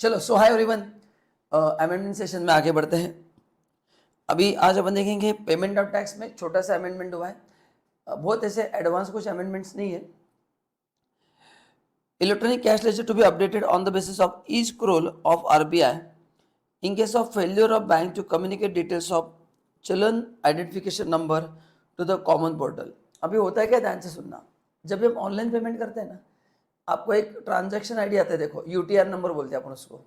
चलो सो hi everyone, amendment session में आगे बढ़ते हैं। अभी आज अपन देखेंगे पेमेंट ऑफ टैक्स में छोटा सा अमेंडमेंट हुआ है। बहुत ऐसे एडवांस कुछ अमेंडमेंट्स नहीं है। Electronic cash ledger to be updated on the basis of e scroll of RBI in case of failure of bank to communicate details of challan identification number to the common portal. अभी होता है क्या, ध्यान से सुनना। जब भी हम ऑनलाइन पेमेंट करते हैं ना, आपको एक ट्रांजैक्शन आईडी आता है, देखो यूटीआर नंबर बोलते हैं अपन उसको।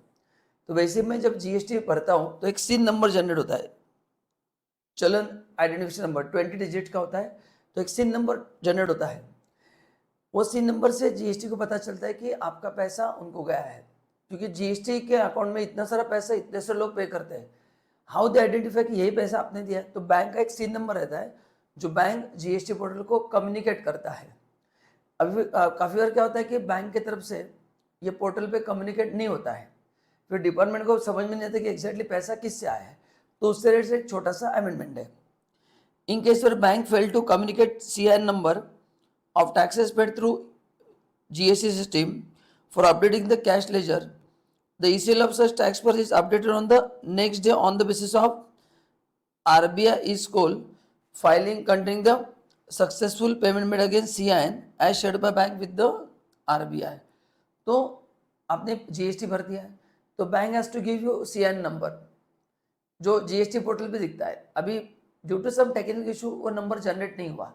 तो वैसे मैं जब जीएसटी भरता हूँ तो एक सीन नंबर जनरेट होता है, चलन आइडेंटिफिकेशन नंबर 20 डिजिट का होता है। तो एक सीन नंबर जनरेट होता है। वो सीन नंबर से जीएसटी को पता चलता है कि आपका पैसा उनको गया है, क्योंकि जीएसटी के अकाउंट में इतना सारा पैसा इतने से लोग पे करते हैं। हाउ दे आइडेंटिफाई कि यही पैसा आपने दिया है? तो बैंक का एक सीन नंबर रहता है जो बैंक जीएसटी पोर्टल को कम्युनिकेट करता है। अभी काफ़ी बार क्या होता है कि बैंक की तरफ से ये पोर्टल पे कम्युनिकेट नहीं होता है, फिर डिपार्टमेंट को समझ में नहीं आता कि एग्जैक्टली पैसा किससे आया है। तो उससे रिलेटेड एक छोटा सा अमेंडमेंट है। In case your bank fail to communicate CIN number of taxes paid through GST system for updating the cash ledger, the ECL of such tax payer is updated on the next day on the basis of RBI e-scroll filing containing the successful payment made against CIN as shared by bank with the RBI। तो आपने GST भर दिया है तो bank has to give you CIN number जो GST portal पे दिखता है। अभी due to some technical issue वो नंबर जनरेट नहीं हुआ।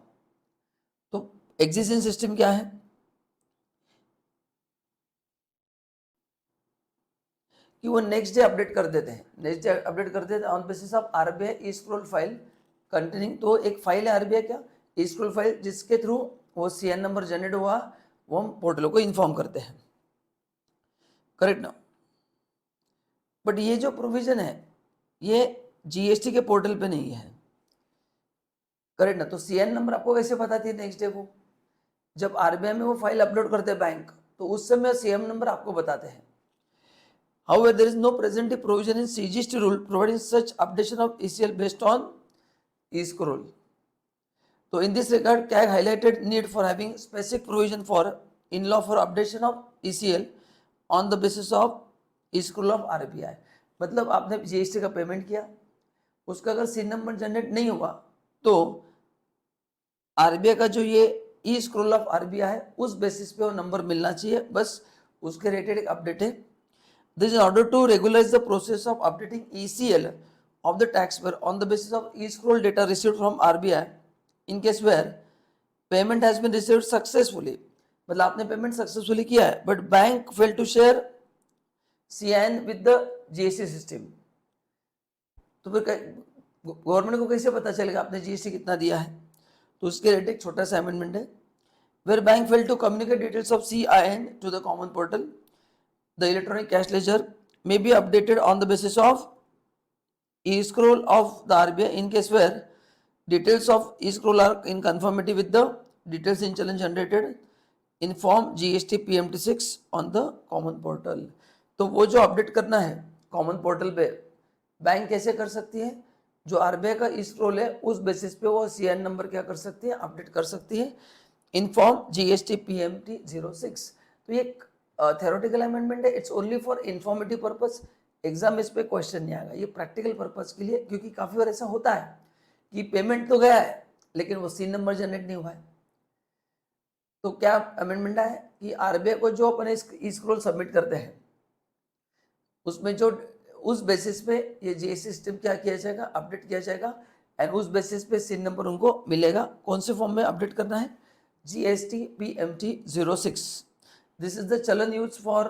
तो एग्जिस्टिंग सिस्टम क्या है कि वो नेक्स्ट डे अपडेट कर देते हैं, नेक्स्ट डे अपडेट कर देते हैं on basis of RBI E scroll file containing. तो एक फाइल है आरबीआई क्या, ई स्क्रोल फाइल, जिसके थ्रू वो सीएन नंबर जनरेट हुआ वो हम पोर्टल को इन्फॉर्म करते हैं। करेक्ट ना? बट ये जो प्रोविजन है ये जीएसटी के पोर्टल पे नहीं है। करेक्ट ना? तो सीएन नंबर आपको कैसे बताती है नेक्स्ट डे को? जब आरबीआई में वो फाइल अपलोड करते हैं बैंक, तो उस समय सीएन नंबर आपको बताते हैं। However, there is no presently provision in CGST rule providing such updation of ECL based on e-scroll. So in this regard, CAG highlighted need for having specific provision for in law for updation of ECL on the basis of e-scroll of RBI। मतलब आपने GST का payment किया, उसका अगर scene number generate नहीं हुआ तो RBI का जो ये ई स्क्रोल ऑफ आरबीआई है उस बेसिस पे वो नंबर मिलना चाहिए, बस उसके रिलेटेड एक अपडेट है। This is in order to regularize the process of updating ECL of the taxpayer on the basis of e-scroll data received from RBI in case where payment has been received successfully। मतलब आपने payment successfully किया है but bank fail to share CIN with the GST system. तो फिर government को कैसे पता चलेगा आपने जीएसटी कितना दिया है? तो उसके रिलेटेड एक छोटा सा अमेंडमेंट है। Where bank fail to communicate details of CIN to the common portal, the electronic cash ledger may be updated on the basis of e-scroll of the RBI in case where details of e-scroll are in conformity with the details in challenge generated in form GST PMT6 on the common portal। तो वो जो update करना है common portal पे bank कैसे कर सकती है? जो आरबीआई का ई-स्क्रोल है उस बेसिस पे वो सीएन नंबर क्या कर सकती है, अपडेट कर सकती है इन फॉर्म जीएसटी PMT06। तो ये थ्योरेटिकल अमेंडमेंट है, it's only for informative purpose. Exam इस पे क्वेश्चन नहीं आएगा, ये प्रैक्टिकल पर्पस के लिए, क्योंकि काफ़ी बार ऐसा होता है कि पेमेंट तो गया है लेकिन वो सीन नंबर जनरेट नहीं हुआ है। तो क्या अमेंडमेंट है कि आरबीआई को जो अपन ई स्क्रोल सबमिट करते हैं उसमें जो उस बेसिस पे ये जीएसटी सिस्टम क्या किया जाएगा, अपडेट किया जाएगा एंड उस बेसिस पे सीन नंबर उनको मिलेगा। कौन से फॉर्म में अपडेट करना है? GST PMT06। This is the चलन यूज फॉर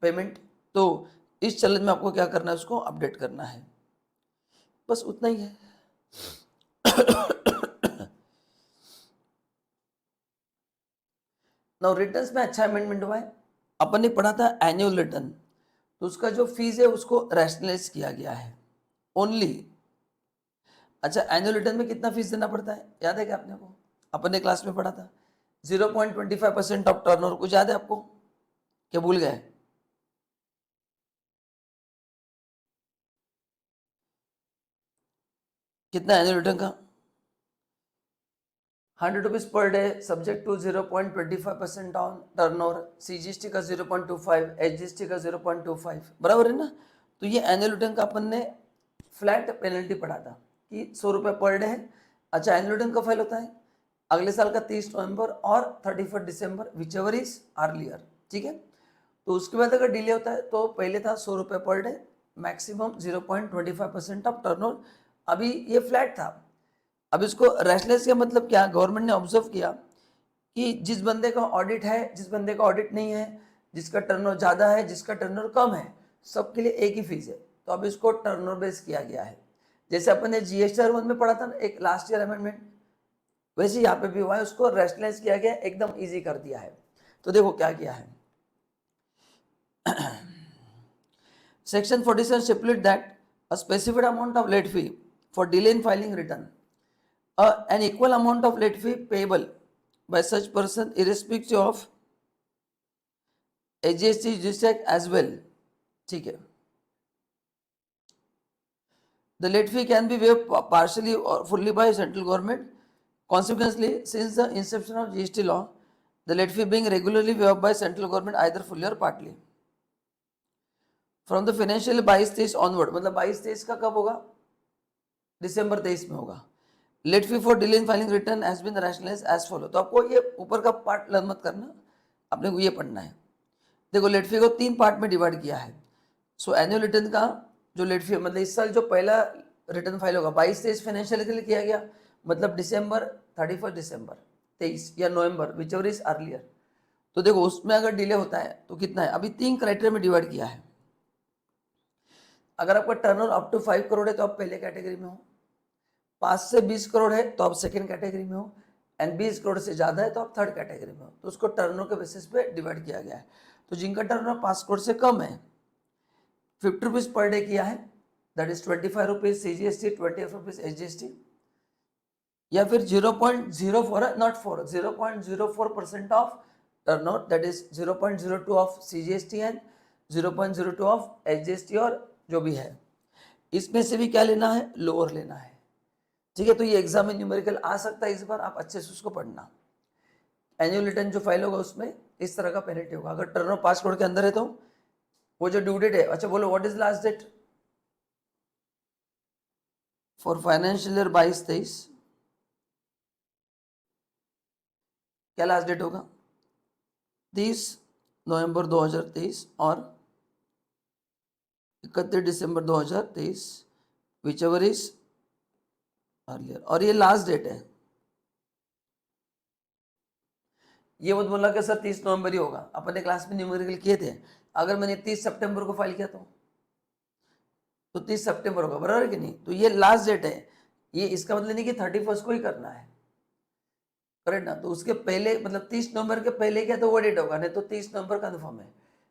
पेमेंट। तो इस चलन में आपको क्या करना है, उसको अपडेट करना है, बस उतना ही है। नाउ रिटर्न्स में अच्छा अमेंडमेंट हुआ है। अपन ने पढ़ा था एनुअल रिटर्न, तो उसका जो फीस है उसको रैशनलाइज किया गया है ओनली। अच्छा, एनुअल रिटर्न में कितना फीस देना पड़ता है याद है क्या आपने को? अपन ने क्लास में पढ़ा था 0.25% ऑफ टर्नओवर। कुछ याद है आपको? क्या भूल गए? कितना एनुअल रिटर्न का? 100 rupees per day subject to 0.25% on turnover, CGST का 0.25, HGST का 0.25, बराबर है ना। तो ये एनुअल रिटर्न का अपन ने फ्लैट पेनल्टी पढ़ा था कि 100 रुपये पर डे है। अच्छा, एनुअल रिटर्न का फाइल होता है अगले साल का 30 नवंबर और 31 दिसंबर, विच एवर इज अर्लियर, ठीक है। तो उसके बाद अगर डिले होता है तो पहले था 100 रुपये per day, maximum 0.25% of turnover, अभी ये फ्लैट था। अब इसको रेशलेस का मतलब क्या, गवर्नमेंट ने ऑब्जर्व किया कि जिस बंदे का ऑडिट है, जिस बंदे का ऑडिट नहीं है, जिसका टर्नओवर ज़्यादा है, जिसका टर्नओवर कम है, सबके लिए एक ही फीस है। तो अब इसको टर्नओवर बेस किया गया है। जैसे अपन ने GST-R1 में पढ़ा था ना, एक लास्ट ईयर अमेंडमेंट, वैसे यहाँ पे भी हुआ है, उसको रेशनलाइज किया गया, एकदम इजी कर दिया है। तो देखो क्या किया है। Section 47 stipulates that a specified amount of late fee for delay in filing return, an equal amount of late fee payable by such person irrespective of HGST GST as well, ठीक है। The late fee can be waived partially or fully by central government. Consequently, since the inception of GST law, the late fee being regularly waived by central government either fully or partly. From the financial 22-23 onward, मतलब 22-23 का कब होगा, दिसंबर 23 में होगा। Late fee for delay in filing return has been rationalised as follow. तो आपको ये ऊपर का पार्ट लर्न मत करना, आपने को ये पढ़ना है। देखो लेट फी को 3 पार्ट में डिवाइड किया है। सो एनुअल रिटर्न का जो लेट फी, मतलब इस साल जो पहला रिटर्न फाइल होगा 22-23 फाइनेंशियल के लिए किया गया, मतलब दिसंबर 31 दिसंबर 23 या नवंबर, विच एवर इज अर्लियर। तो देखो उसमें अगर डिले होता है तो कितना है, अभी 3 क्राइटेरिया में डिवाइड किया है। अगर आपका टर्नओवर अप टू 5 करोड़ है तो आप पहले कैटेगरी में हो, 5 से 20 करोड़ है तो आप सेकंड कैटेगरी में हो, एंड 20 करोड़ से ज़्यादा है तो आप थर्ड कैटेगरी में हो। तो उसको टर्नओवर के बेसिस पे डिवाइड किया गया है। तो जिनका टर्नओवर 5 करोड़ से कम है, 50 रुपीज़ पर डे किया है, that is 25 rupees CGST, 25 rupees HGST, या फिर 0.04, not 4, 0.04% of turnover, that is 0.02 of CGST and 0.02 of HGST, और जो भी है इसमें से भी क्या लेना है, लोअर लेना है, ठीक है। तो ये एग्जाम में न्यूमेरिकल आ सकता है इस बार, आप अच्छे से उसको पढ़ना। एनुअल रिटर्न जो फाइल होगा उसमें इस तरह का पेनल्टी होगा। अगर टर्नओवर 5 करोड़ के अंदर है तो वो जो ड्यू डेट है, अच्छा बोलो what is last date for financial year 22-23, क्या लास्ट डेट होगा, 30 नवंबर 2023 और 31 दिसंबर 2023, विच एवर इज अर्लियर, और ये लास्ट डेट है। ये मत बोलना कि सर 30 नवंबर ही होगा, अपन ने क्लास में न्यूमेरिकल किए थे। अगर मैंने 30 सितंबर को फाइल किया तो 30 सितंबर होगा, बराबर है कि नहीं। तो ये लास्ट डेट है, ये इसका मतलब नहीं कि 31 को ही करना है, करेक्ट ना। तो उसके पहले मतलब 30 नवंबर के पहले किया तो वो डेट होगा, नहीं तो 30 नवंबर कन्फर्म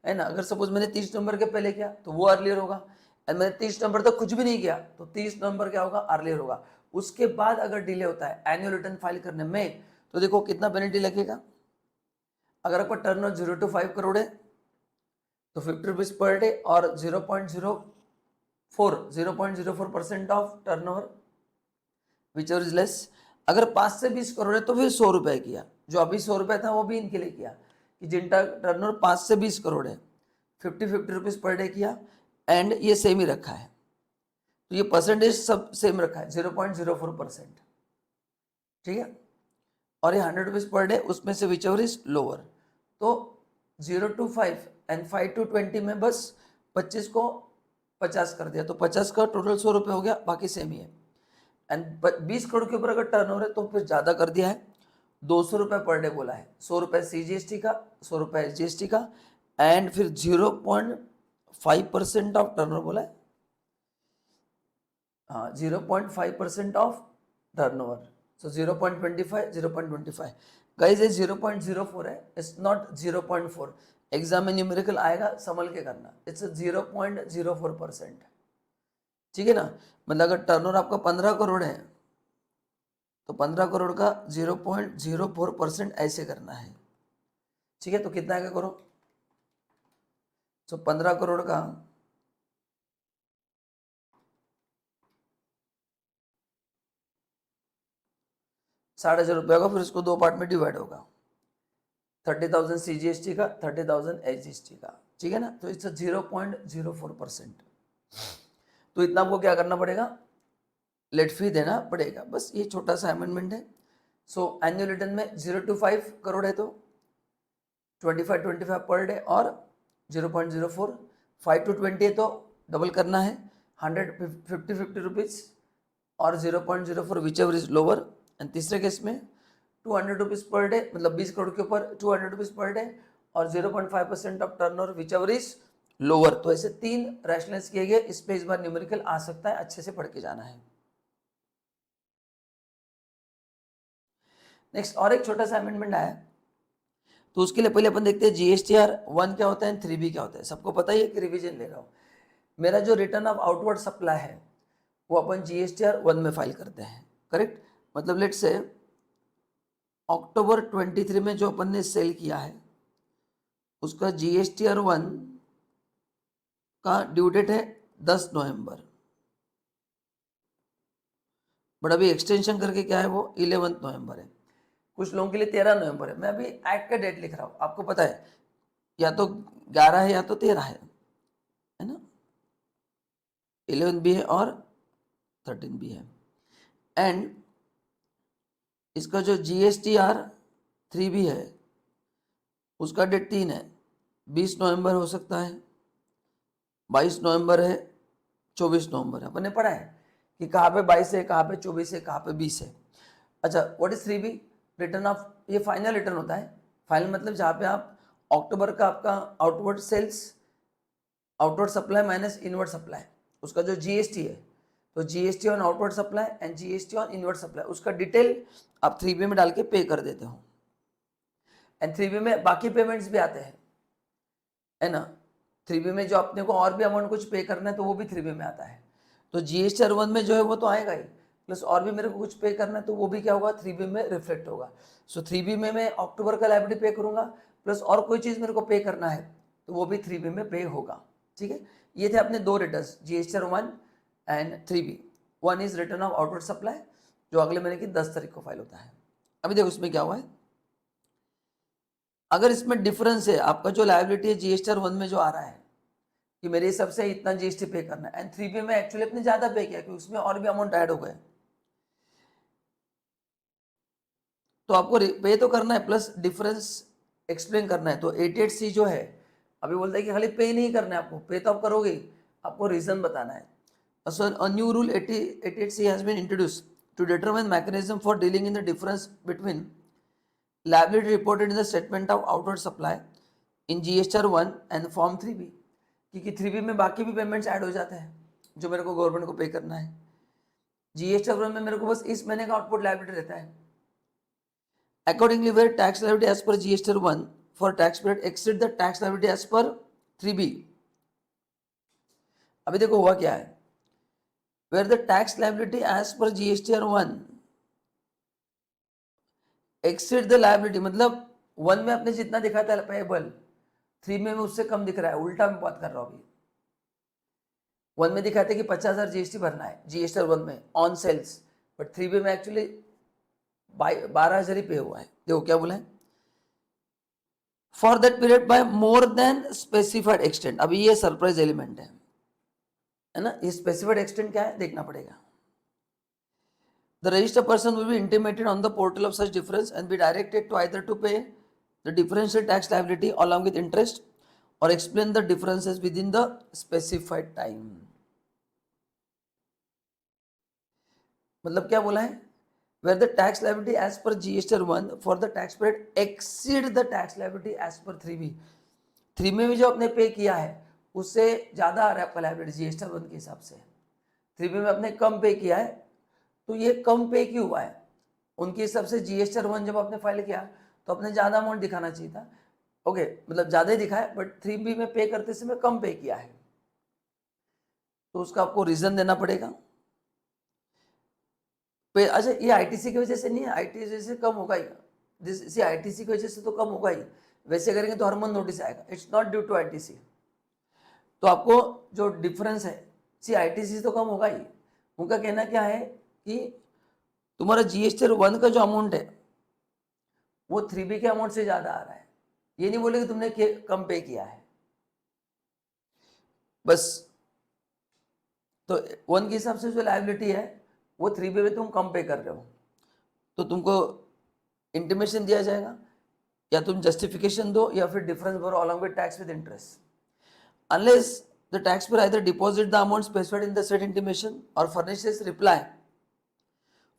है ना। अगर सपोज मैंने 30 नवंबर के पहले किया तो वो अर्लियर होगा, एंड मैंने 30 नवंबर तक कुछ भी नहीं किया तो 30 नवंबर क्या होगा, अर्लियर होगा। उसके बाद अगर डिले होता है एनुअल रिटर्न फाइल करने में, तो देखो कितना पेनल्टी लगेगा। अगर आपका टर्नओवर 0 to 5 करोड़ है तो 50 रुपीज़ पर डे और 0.04% of turnover, which is less. अगर 5 से 20 करोड़ है तो फिर 100 रुपये किया, जो अभी 100 रुपये था वो भी इनके लिए किया कि जिनका टर्नओवर 5 से 20 करोड़ है, 50 रुपीज़ पर डे किया, एंड ये सेम ही रखा है। तो ये परसेंटेज सब सेम रखा है 0.04%, ठीक है। और ये 100 रुपीज़ पर डे, उसमें से विच एवर इज लोअर। तो 0 to 5 एंड 5 to 20 में बस 25 को 50 कर दिया, तो 50 का टोटल 100 रुपये हो गया, बाकी सेम ही है। एंड 20 करोड़ के ऊपर अगर टर्नओवर है तो फिर ज़्यादा कर दिया है, 200 रुपये पर डे बोला है, 100 रुपये CGST का, 100 रुपये HGST का, एंड फिर 0.5% ऑफ टर्नओवर बोला है, हाँ 0.5% ऑफ टर्नओवर। सो 0.25, 0.25 गाइस, ये 0.04 है, इट्स नॉट 0.4। एग्जाम में न्यूमेरिकल आएगा, संभल के करना, इट्स 0.04%, ठीक है ना। मतलब अगर टर्नओवर आपका 15 करोड़ है तो 15 करोड़ का 0.04% ऐसे करना है, ठीक है। तो कितना का करो, तो 15 करोड़ का 60,000 रुपये होगा, फिर उसको 2 पार्ट में डिवाइड होगा, 30,000 CGST का, 30,000 HGST का, ठीक है ना। तो इट्स 0.04%। तो इतना आपको क्या करना पड़ेगा, लेट फी देना पड़ेगा, बस ये छोटा सा अमेंडमेंट है। सो एनुअल रिटर्न में 0 to 5 करोड़ है तो 25 पर डे और 0.04, 5 to 20 है तो डबल करना है, 150 रुपीज़ और 0.04 which ever is lower. And तीसरे केस में 200 रुपीज़ पर डे, मतलब 20 करोड़ के ऊपर 200 रुपीज़ पर डे और 0.5% of turnover which ever is lower. तो ऐसे 3 रैशनलाइज किए गए, इस पे इस बार न्यूमेरिकल आ सकता है, अच्छे से पढ़ के जाना है। नेक्स्ट और एक छोटा सा अमेंडमेंट आया, तो उसके लिए पहले अपन देखते हैं GSTR 1 क्या होता है, 3B क्या होता है। सबको पता ही है कि रिवीजन ले रहा हूँ। मेरा जो रिटर्न ऑफ आउटवर्ड सप्लाई है वो अपन GSTR 1 में फाइल करते हैं, करेक्ट। मतलब लेट्स से अक्टूबर 23 में जो अपन ने सेल किया है उसका GSTR 1 का ड्यू डेट है 10 नवंबर, बट अभी एक्सटेंशन करके क्या है वो 11 नवंबर है, कुछ लोगों के लिए 13 नवंबर है। मैं अभी एक्ट का डेट लिख रहा हूँ, आपको पता है या तो 11 है या तो 13 है ना, 11 भी है और 13 भी है। एंड इसका जो GSTR 3 भी है उसका डेट 3 है, 20 नवंबर हो सकता है, 22 नवंबर है, 24 नवंबर है। अपन ने पढ़ा है कि कहाँ पे 22 है, कहाँ पे 24 है, कहाँ पे 20 है। अच्छा, what is 3B? Return of, ये फाइनल रिटर्न होता है। फाइनल मतलब जहाँ पे आप अक्टूबर का आपका outward sales, outward supply minus inward supply, उसका जो GST है, तो GST on outward supply and GST on inward supply, उसका डिटेल आप 3B में डाल के पे कर देते हो। एंड 3B में बाकी पेमेंट्स भी आते हैं, है ना। 3B में जो अपने को और भी अमाउंट कुछ पे करना है तो वो भी 3B में आता है। तो GSTR 1 में जो है वो तो आएगा ही, प्लस और भी मेरे को कुछ पे करना है तो वो भी क्या होगा, 3B में रिफ्लेक्ट होगा। सो 3B में मैं अक्टूबर का लायबिलिटी पे करूंगा, प्लस और कोई चीज़ मेरे को पे करना है तो वो भी 3B में पे होगा, ठीक है। ये थे अपने दो returns, GSTR 1 and 3B। 1 is return of outward supply जो अगले महीने की 10 तारीख को फाइल होता है। अभी देखो उसमें क्या हुआ है, अगर इसमें डिफरेंस है, आपका जो लायबिलिटी है GSTR 1 में जो आ रहा है कि मेरे हिसाब से इतना GST पे करना है, एंड 3B में एक्चुअली अपने ज्यादा पे किया क्योंकि उसमें और भी अमाउंट ऐड हो गए, तो आपको पे तो करना है प्लस डिफरेंस एक्सप्लेन करना है। तो 88C जो है अभी बोलता है कि खाली पे नहीं करना है आपको, पे तो आप करोगे, आपको रीजन बताना है। So a new rule 88C has been introduced to determine mechanism for dealing in the difference between liability reported in the statement of outward supply in GSTR 1 and Form 3B, क्योंकि 3B में बाकी भी payments add हो जाते हैं जो मेरे को गवर्नमेंट को पे करना है। GSTR 1 में मेरे को बस इस महीने का आउटपुट लायबिलिटी रहता है। Accordingly, where tax liability as per GSTR 1 for tax period exceed the tax liability as per 3B, अभी देखो हुआ क्या है, where the tax liability as per GSTR 1 exceed the liability, मतलब 1 में अपने जितना दिखा था पेएबल, 3 में उससे कम दिख रहा है, उल्टा मैं बात कर रहा हूँ अभी। 1 में दिखाते कि 50,000 GST भरना है GSTR 1 में ऑन सेल्स, बट 3B में एक्चुअली 12,000 ही पे हुआ है। देखो क्या बोला है, for that period by more than specified extent. अभी ये सरप्राइज एलिमेंट है ना, ये स्पेसिफाइड एक्सटेंट क्या है देखना पड़ेगा। The registered person will be intimated on the portal of such difference and be directed to either to pay the differential tax liability along with interest or explain the differences within the specified time। मतलब क्या बोला है, where the tax liability as per GSTR 1 for the tax period exceed the tax liability as per 3B। 3 में भी जो आपने पे किया है उससे ज्यादा आ रहा है आपका लायबिलिटी GSTR 1 के हिसाब से, 3B में आपने कम पे किया है, तो ये कम पे क्यों हुआ है, उनके हिसाब से GSTR 1 जब आपने फाइल किया तो आपने ज़्यादा अमाउंट दिखाना चाहिए था। ओके, मतलब ज़्यादा ही दिखा है, बट 3B में पे करते समय कम पे किया है, तो उसका आपको रीज़न देना पड़ेगा। पे अच्छा, ये ITC की वजह से नहीं है, ITC से कम होगा ही, इसी ITC की वजह से तो कम होगा ही, वैसे करेंगे तो हर मंथ नोटिस आएगा, it's not due to ITC। तो आपको जो डिफरेंस है, सी ITC तो कम होगा ही। उनका कहना क्या है कि तुम्हारा GST 1 का जो अमाउंट है वो 3B के अमाउंट से ज़्यादा आ रहा है। ये नहीं बोले कि तुमने कम पे किया है, बस। तो 1 के हिसाब से जो लायबिलिटी है वो 3B में तुम कम पे कर रहे हो, तो तुमको इंटीमेशन दिया जाएगा, या तुम जस्टिफिकेशन दो या फिर डिफरेंस भरो along with tax with interest. Unless the tax payer either deposit the amount specified in the said intimation और furnishes reply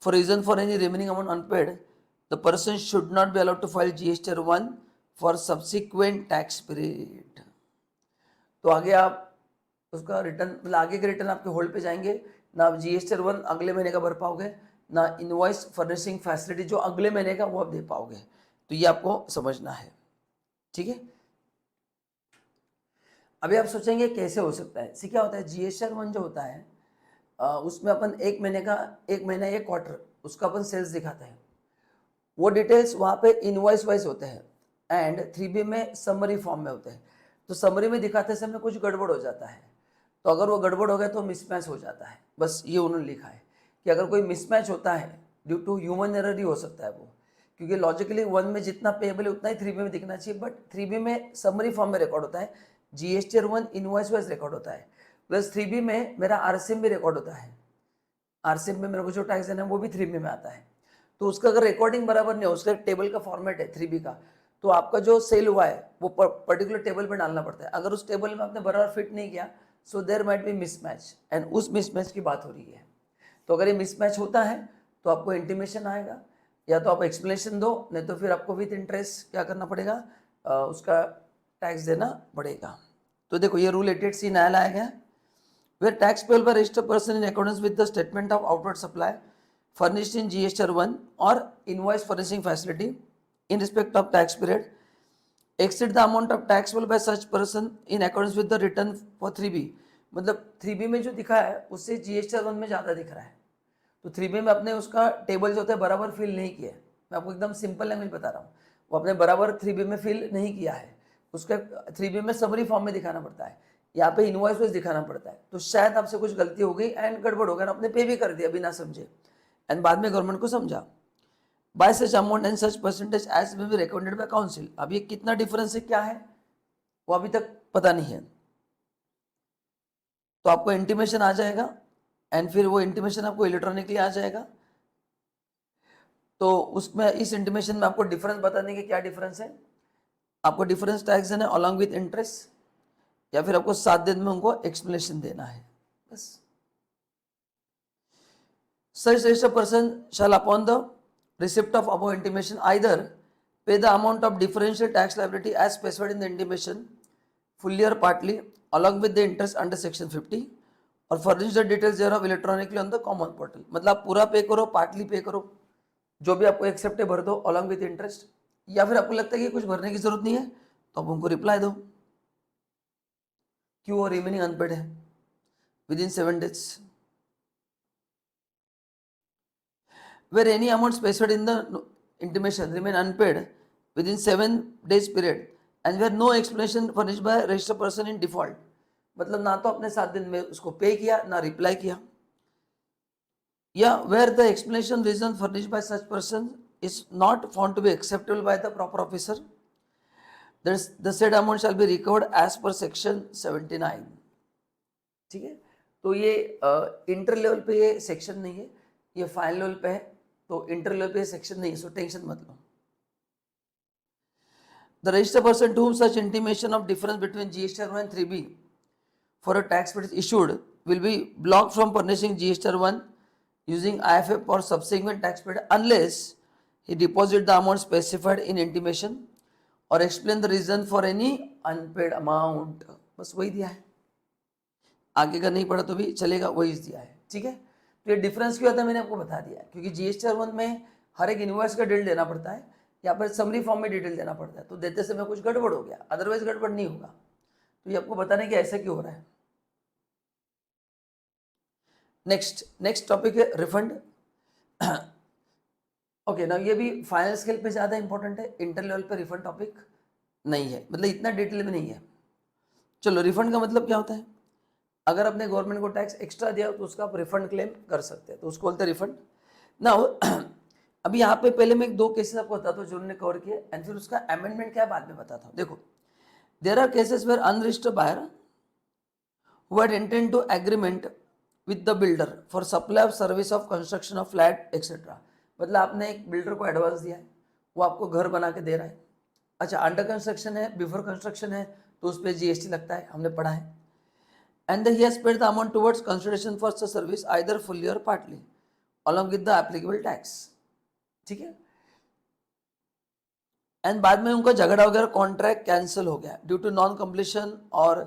for reason for any remaining amount unpaid, the person should not be allowed to file GST 1 for subsequent tax period. तो आगे आप उसका return, मतलब आगे के return आपके hold पे जाएंगे ना, आप GST 1 अगले महीने का भर पाओगे, ना इनवॉइस फर्निशिंग फैसिलिटी जो अगले महीने का वो आप दे पाओगे। तो ये आपको समझना है, ठीक है। अभी आप सोचेंगे कैसे हो सकता है। सी क्या होता है, GST 1 जो होता है उसमें अपन एक महीना एक क्वार्टर उसका अपन सेल्स दिखाते हैं, वो डिटेल्स वहाँ पे इनवॉइस वाइज होते हैं, एंड 3B में समरी फॉर्म में होते हैं। तो समरी में दिखाते समय कुछ गड़बड़ हो जाता है, तो अगर वो गड़बड़ हो गया तो मिसमैच हो जाता है। बस ये उन्होंने लिखा है कि अगर कोई मिसमैच होता है ड्यू टू ह्यूमन एरर ही हो सकता है वो, क्योंकि लॉजिकली 1 में जितना पेएबल है उतना ही 3B में दिखना चाहिए, बट 3B में समरी फॉर्म में रिकॉर्ड होता है, GST 1 इनवॉइस वाइज रिकॉर्ड होता है, प्लस 3B में मेरा RCM भी रिकॉर्ड होता है। RCM में मेरे को जो टैक्स देना है वो भी 3B में आता है। तो उसका अगर रिकॉर्डिंग बराबर नहीं हो, उसका टेबल का फॉर्मेट है 3B का, तो आपका जो सेल हुआ है वो पर्टिकुलर टेबल पर डालना पड़ता है। अगर उस टेबल में आपने बराबर फिट नहीं किया, so there might be mismatch, and उस मिसमैच की बात हो रही है। तो अगर ये मिसमैच होता है तो आपको इंटीमेशन आएगा, या तो आप एक्सप्लेनेशन दो, नहीं तो फिर आपको विथ इंटरेस्ट क्या करना पड़ेगा, उसका टैक्स देना पड़ेगा। तो देखो ये रूल 88C नया लाया गया, where tax payable by registered person in accordance with the statement of outward supply furnished in GST 1 or invoice furnishing facility in respect of tax period exceed the amount of tax payable by such person in accordance with the return for 3B। मतलब 3B में जो दिखा है उससे GST 1 में ज़्यादा दिख रहा है, तो 3B में अपने उसका टेबल जो होता है बराबर फिल नहीं किया है। मैं आपको एकदम सिंपल लैंग्वेज बता रहा हूँ, वो अपने बराबर 3B में फिल नहीं किया है, उसका 3B में समरी फॉर्म में दिखाना पड़ता है, यहाँ पे इनवॉइस वाइज दिखाना पड़ता है। तो शायद आपसे कुछ गलती हो गई एंड गड़बड़ हो गया, आपने पे भी कर दिया बिना समझे, एंड बाद में गवर्नमेंट को समझा। By such amount and such percentage as may be recommended by council. अब ये कितना डिफरेंस है क्या है वो अभी तक पता नहीं है, तो आपको इंटीमेशन आ जाएगा, एंड फिर वो इंटीमेशन आपको इलेक्ट्रॉनिकली आ जाएगा। तो उसमें इस इंटीमेशन में आपको डिफरेंस बता देंगे क्या डिफरेंस है, आपको डिफरेंस टैक्स देना है अलॉन्ग विथ इंटरेस्ट, या फिर आपको 7 दिन में उनको एक्सप्लेनेशन देना है, बस। Such registered person shall upon the receipt of above intimation either pay the amount of differential tax liability as specified in the intimation fully or partly along with the interest under section 50 और furnish the details thereof electronically on the common portal। मतलब आप पूरा पे करो, partly पे करो, जो भी आपको एक्सेप्ट है भर दो अलॉन्ग विथ इंटरेस्ट, या फिर आपको लगता है कि कुछ भरने की जरूरत नहीं है तो आप उनको रिप्लाई दो क्यों वो रिमेनिंग अनपेड है with in 7 days। Where any amount specified in the intimation remain unpaid within 7 days period and where no explanation furnished by registered person in default, मतलब ना तो अपने 7 दिन में उसको पे किया ना रिप्लाई किया, या where the explanation reason furnished by such person is not found to be acceptable by the proper officer, the said amount shall be recovered as per section 79। ठीक है, तो ये इंटर लेवल पे ये सेक्शन नहीं है, ये फाइनल लेवल पे है, तो इंटर लेवल पे सेक्शन नहीं है, सो टेंशन मत लो। The registered person to whom such intimation of difference between GST 1 and 3B for a tax period is issued will be blocked from furnishing GST 1 using IFF for subsequent tax period unless he deposit the amount specified in intimation or explain the reason for any unpaid amount। बस वही दिया है, आगे का नहीं पढ़ा तो भी चलेगा, वही दिया है, ठीक है। तो ये डिफरेंस क्यों होता है मैंने आपको बता दिया है, क्योंकि GST 1 में हर एक इनवॉइस का डिटेल देना पड़ता है, यहाँ पर समरी फॉर्म में डिटेल देना पड़ता है, तो देते समय कुछ गड़बड़ हो गया, अदरवाइज गड़बड़ नहीं होगा। तो ये आपको बताने कि ऐसा क्यों हो रहा है। नेक्स्ट टॉपिक है रिफंड। ओके ना, ये भी फाइनल स्केल पे ज़्यादा इंपॉर्टेंट है, इंटर लेवल पे रिफंड टॉपिक नहीं है, मतलब इतना डिटेल में नहीं है। चलो, रिफंड का मतलब क्या होता है, अगर आपने गवर्नमेंट को टैक्स एक्स्ट्रा दिया तो उसका आप रिफंड क्लेम कर सकते हैं, तो उसको बोलते हैं रिफंड। ना अभी यहाँ पे पहले मैं 2 केसेस आपको बताता हूँ जो उन्होंने कवर किए एंड फिर उसका अमेंडमेंट क्या है बाद में बताता हूँ। देखो, there are cases where unregistered buyer who had intent to agreement with the builder for supply of service of construction of flat etc. मतलब आपने एक बिल्डर को एडवांस दिया है, वो आपको घर बना के दे रहा है। अच्छा, अंडर कंस्ट्रक्शन है, बिफोर कंस्ट्रक्शन है, तो उस पर जीएसटी लगता है, हमने पढ़ा है। And he has paid the amount towards consideration for the service either fully or partly along with the applicable tax. ठीक है, एंड बाद में उनका झगड़ा वगैरह कॉन्ट्रैक्ट कैंसिल हो गया ड्यू टू नॉन कंप्लीशन और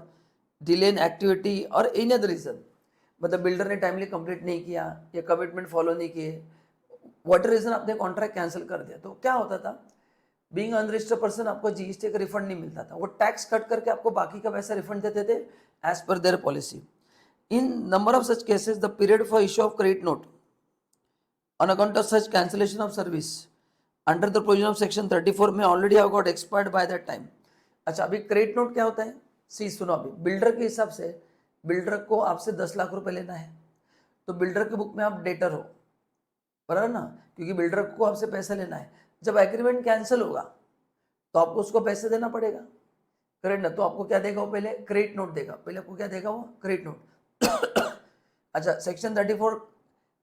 डिले इन एक्टिविटी और एनी अदर रीजन, मतलब बिल्डर ने टाइमली कंप्लीट नहीं किया या कमिटमेंट फॉलो नहीं किए, व्हाट रीजन आपने कॉन्ट्रैक्ट कैंसिल कर दिया, तो क्या होता था, बीइंग अनरजिस्टर्ड पर्सन आपको जीएसटी का रिफंड नहीं मिलता था, वो टैक्स कट करके आपको बाकी का पैसा रिफंड देते थे as per their policy. In number of such cases the period for issue of credit note on account of such cancellation of service under the provision of section 34 में already have got expired by that time. अच्छा, अभी credit note क्या होता है, सी सुनो, अभी builder के हिसाब से बिल्डर को आपसे 10 लाख रुपए लेना है, तो बिल्डर की बुक में आप डेटर हो, बराबर ना, क्योंकि बिल्डर को आपसे पैसा लेना है। जब एग्रीमेंट कैंसिल होगा तो आपको उसको पैसे देना पड़ेगा, करेक्ट ना, तो आपको क्या देगा वो, पहले क्रेडिट नोट देगा, पहले आपको क्या देगा वो, क्रेडिट नोट। अच्छा, सेक्शन 34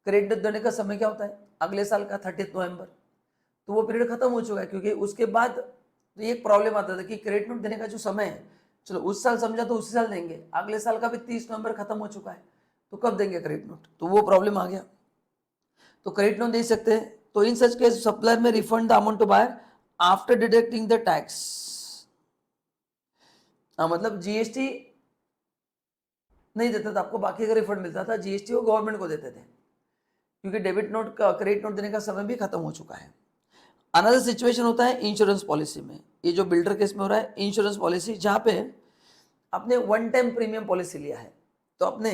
क्रेडिट नोट देने का समय क्या होता है, अगले साल का 30 नवंबर, तो वो पीरियड खत्म हो चुका है, क्योंकि उसके बाद तो ये प्रॉब्लम आता था कि क्रेडिट नोट देने का जो समय है, चलो उस साल समझा तो उसी साल देंगे, अगले साल का भी 30 नवंबर खत्म हो चुका है, तो कब देंगे क्रेडिट नोट, तो वो प्रॉब्लम आ गया, तो क्रेडिट नोट दे सकते हैं। तो in such case supplier may refund the amount to buyer after deducting the tax. मतलब जीएसटी नहीं देता था आपको, बाकी का रिफंड मिलता था, जीएसटी वो गवर्नमेंट को देते थे, क्योंकि डेबिट नोट का क्रेडिट नोट देने का समय भी खत्म हो चुका है। अनदर सिचुएशन होता है इंश्योरेंस पॉलिसी में, ये जो बिल्डर केस में हो रहा है इंश्योरेंस पॉलिसी, जहां पे आपने वन टाइम प्रीमियम पॉलिसी लिया है, तो आपने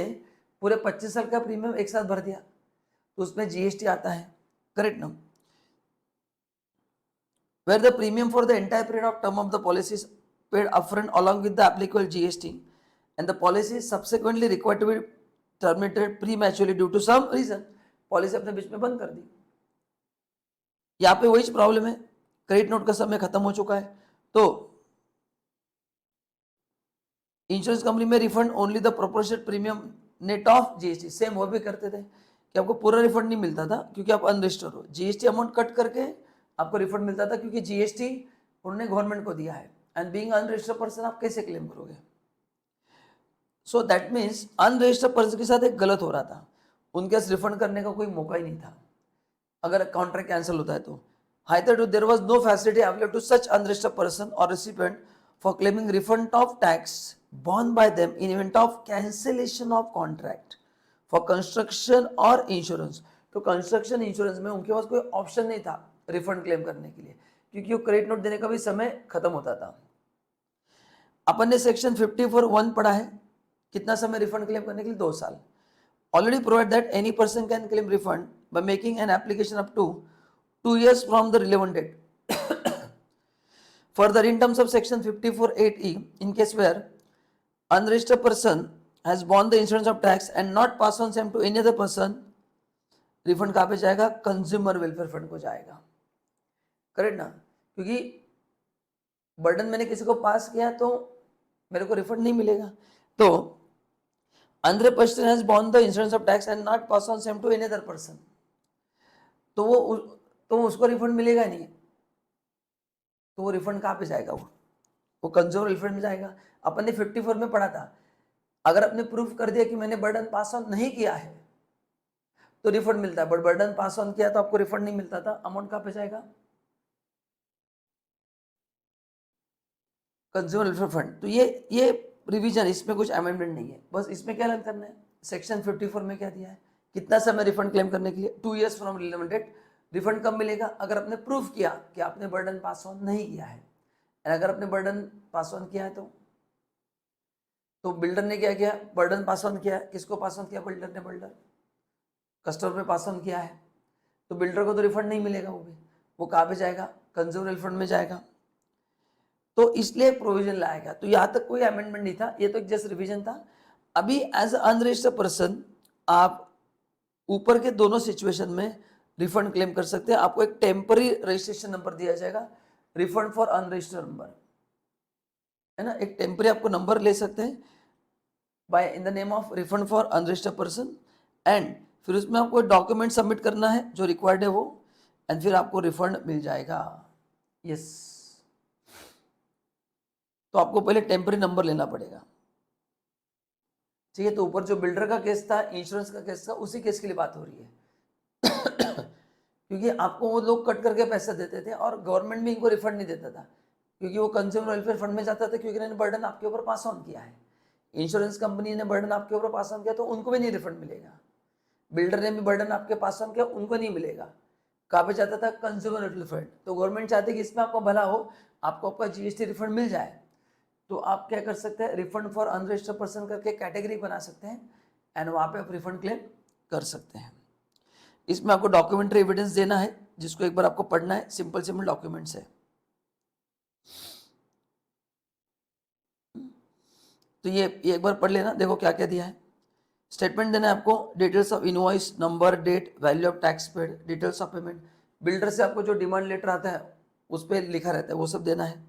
पूरे 25 साल का प्रीमियम एक साथ भर दिया, तो उसमें जीएसटी आता है, करेक्ट ना, where the premium for the entire period of term of the policy is paid upfront along with the applicable GST, and the policy is subsequently required to be terminated prematurely due to some reason, policy अपने बीच में बंद कर दी। यहाँ पे वही problem है, credit note का समय खत्म हो चुका है, तो इंश्योरेंस कंपनी में refund only the proportionate premium net of GST, same वो भी करते थे कि आपको पूरा रिफंड नहीं मिलता था क्योंकि आप अनरजिस्टर्ड हो, जीएसटी अमाउंट कट करके आपको रिफंड मिलता था क्योंकि जीएसटी उन्होंने गवर्नमेंट को दिया है, एंड बीइंग अनरजिस्टर्ड पर्सन आप कैसे क्लेम करोगे। So that means unregistered person के साथ एक गलत हो रहा था, उनके पास रिफंड करने का कोई मौका ही नहीं था अगर कॉन्ट्रैक्ट कैंसिल होता है तो। Hither there was no facility available to such unregistered person or recipient for claiming refund of tax borne by them in event of cancellation of contract for construction or insurance। तो construction insurance में उनके पास कोई option नहीं था refund claim करने के लिए, क्योंकि वो क्रेडिट नोट देने का भी समय खत्म होता था। अपन ने सेक्शन 54(1) पढ़ा है, कितना समय रिफंड क्लेम करने के लिए, 2 साल। Already provide that any person can claim refund by making an application up to 2 years from the relevant date. Further, in terms of section 54(8)(e), in case where unregistered person has borne the insurance of tax and not pass on same to any other person, refund कहाँ पे जाएगा, consumer welfare fund को जाएगा, correct ना, क्योंकि burden मैंने किसी को पास किया तो मेरे को रिफंड नहीं मिलेगा। तो unregistered person has borne the insurance of tax and not pass on same to any other person, तो वो उसको रिफंड मिलेगा नहीं, तो वो रिफंड कहाँ पे जाएगा, वो कंज्यूमर वेलफेयर में जाएगा। अपन ने 54 में पढ़ा था, अगर आपने प्रूफ कर दिया कि मैंने बर्डन पास ऑन नहीं किया है तो रिफंड मिलता है, बट बर्डन पास ऑन किया तो आपको रिफंड नहीं मिलता था, अमाउंट कहाँ पे जाएगा, कंज्यूमर वेलफेयर फंड। तो ये रिवीजन, इसमें कुछ अमेंडमेंट नहीं है, बस इसमें क्या लर्न करना है, सेक्शन 54 में क्या दिया है, कितना समय रिफंड क्लेम करने के लिए, 2 years from relevant date. Refund कब मिलेगा, अगर आपने प्रूफ किया कि आपने बर्डन पास ऑन नहीं किया है, एंड अगर आपने बर्डन पास ऑन किया है तो बिल्डर ने क्या किया, बर्डन पास ऑन किया है, किसको पास ऑन किया, बिल्डर ने, बिल्डर कस्टमर पे पास ऑन किया है, तो बिल्डर को तो रिफंड नहीं मिलेगा, वो कहाँ पे जाएगा, कंज्यूमर वेलफेयर फंड में जाएगा। तो इसलिए प्रोविजन लाया गया, तो यहाँ तक कोई अमेंडमेंट नहीं था, ये तो एक जस्ट रिवीजन था। अभी एज अनरजिस्टर्ड पर्सन आप ऊपर के दोनों सिचुएशन में रिफंड क्लेम कर सकते हैं। आपको एक टेम्पररी रजिस्ट्रेशन नंबर दिया जाएगा, रिफंड फॉर अनरजिस्टर्ड नंबर, है ना। एक टेम्पररी आपको नंबर ले सकते हैं by in the name of refund for unregistered person, and फिर उसमें आपको डॉक्यूमेंट सबमिट करना है जो रिक्वायर्ड है वो, एंड फिर आपको रिफंड मिल जाएगा। यस, तो आपको पहले टेम्पररी नंबर लेना पड़ेगा। ठीक है, तो ऊपर जो बिल्डर का केस था, इंश्योरेंस का केस था, उसी केस के लिए बात हो रही है। क्योंकि आपको वो लोग कट करके पैसा देते थे और गवर्नमेंट भी इनको रिफंड नहीं देता था, क्योंकि वो कंज्यूमर वेलफेयर फंड में जाता था, क्योंकि इन्होंने बर्डन आपके ऊपर पास ऑन किया है। इंश्योरेंस कंपनी ने बर्डन आपके ऊपर पास ऑन किया तो उनको भी नहीं रिफंड मिलेगा। बिल्डर ने भी बर्डन आपके पास ऑन किया, उनको नहीं मिलेगा। कहाँ पे जाता था? Consumer welfare fund. तो गवर्नमेंट चाहती है कि इसमें आपका भला हो, आपको आपका जीएसटी रिफंड मिल जाए। तो आप क्या कर सकते हैं, रिफंड फॉर अनरजिस्टर्ड पर्सन करके कैटेगरी बना सकते हैं, एंड वहाँ पे आप रिफंड क्लेम कर सकते हैं। इसमें आपको डॉक्यूमेंट्री एविडेंस देना है, जिसको एक बार आपको पढ़ना है। सिंपल सिंपल डॉक्यूमेंट्स है। तो ये एक बार पढ़ लेना, देखो क्या क्या दिया है। स्टेटमेंट देना है आपको, details of invoice, number, date, value of tax paid, details of payment. Builder से आपको जो डिमांड लेटर आता है उस पर लिखा रहता है, वो सब देना है।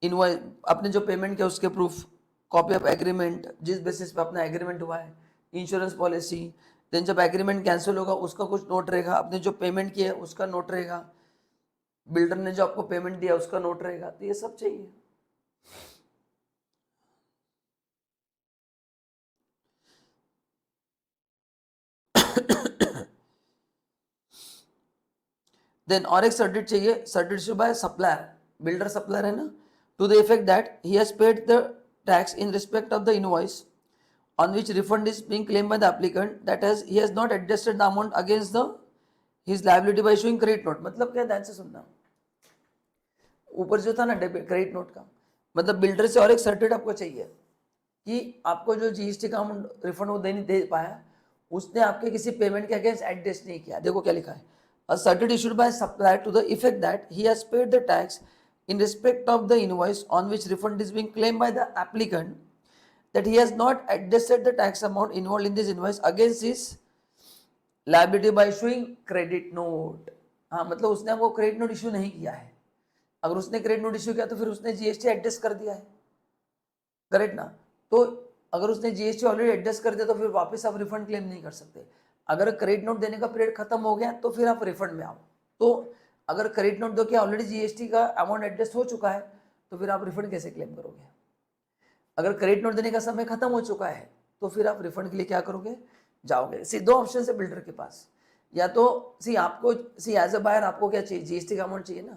इनवॉइस, आपने जो पेमेंट किया उसके प्रूफ, कॉपी ऑफ एग्रीमेंट, जिस बेसिस पे अपना एग्रीमेंट हुआ है, इंश्योरेंस पॉलिसी। देन जब एग्रीमेंट कैंसिल होगा उसका कुछ नोट रहेगा, आपने जो पेमेंट किया है उसका नोट रहेगा, बिल्डर ने जो आपको पेमेंट दिया उसका नोट रहेगा। तो ये सब चाहिए। देन और एक सर्टिफिकेट चाहिए, certificate by supplier, builder supplier है ना, to the effect that he has paid the tax in respect of the invoice on which refund is being claimed by the applicant, that is he has not adjusted the amount against the his liability by issuing credit note। मतलब क्या, ध्यान से सुनना, ऊपर जो था ना debit credit note का, मतलब बिल्डर से और एक सर्टिफिकेट आपको चाहिए कि आपको जो जीएसटी का अमाउंट रिफंड वो नहीं दे पाया, उसने आपके किसी पेमेंट के अगेंस्ट एडजस्ट नहीं किया। देखो क्या लिखा है, a certificate issued by supplier to the effect that he has paid the tax in respect of the invoice on which refund is being claimed by the applicant, that he has not adjusted the tax amount involved in this invoice against his liability by issuing credit note। हाँ, मतलब उसने आपको credit note issue नहीं किया है। अगर उसने credit note issue किया तो फिर उसने जीएसटी एडजस्ट कर दिया है, करेक्ट ना। तो अगर उसने जीएसटी ऑलरेडी एडजस्ट कर दिया तो फिर वापस आप रिफंड क्लेम नहीं कर सकते। अगर क्रेडिट नोट देने का पीरियड खत्म हो गया तो फिर आप रिफंड में आओ। तो अगर क्रेडिट नोट दो कि ऑलरेडी जीएसटी का अमाउंट एडजस्ट हो चुका है तो फिर आप रिफंड कैसे क्लेम करोगे। अगर क्रेडिट नोट देने का समय खत्म हो चुका है तो फिर आप रिफंड के लिए क्या करोगे, जाओगे। सी दो ऑप्शन है बिल्डर के पास, या तो आपको एज अ बायर आपको क्या चाहिए, जीएसटी का अमाउंट चाहिए ना,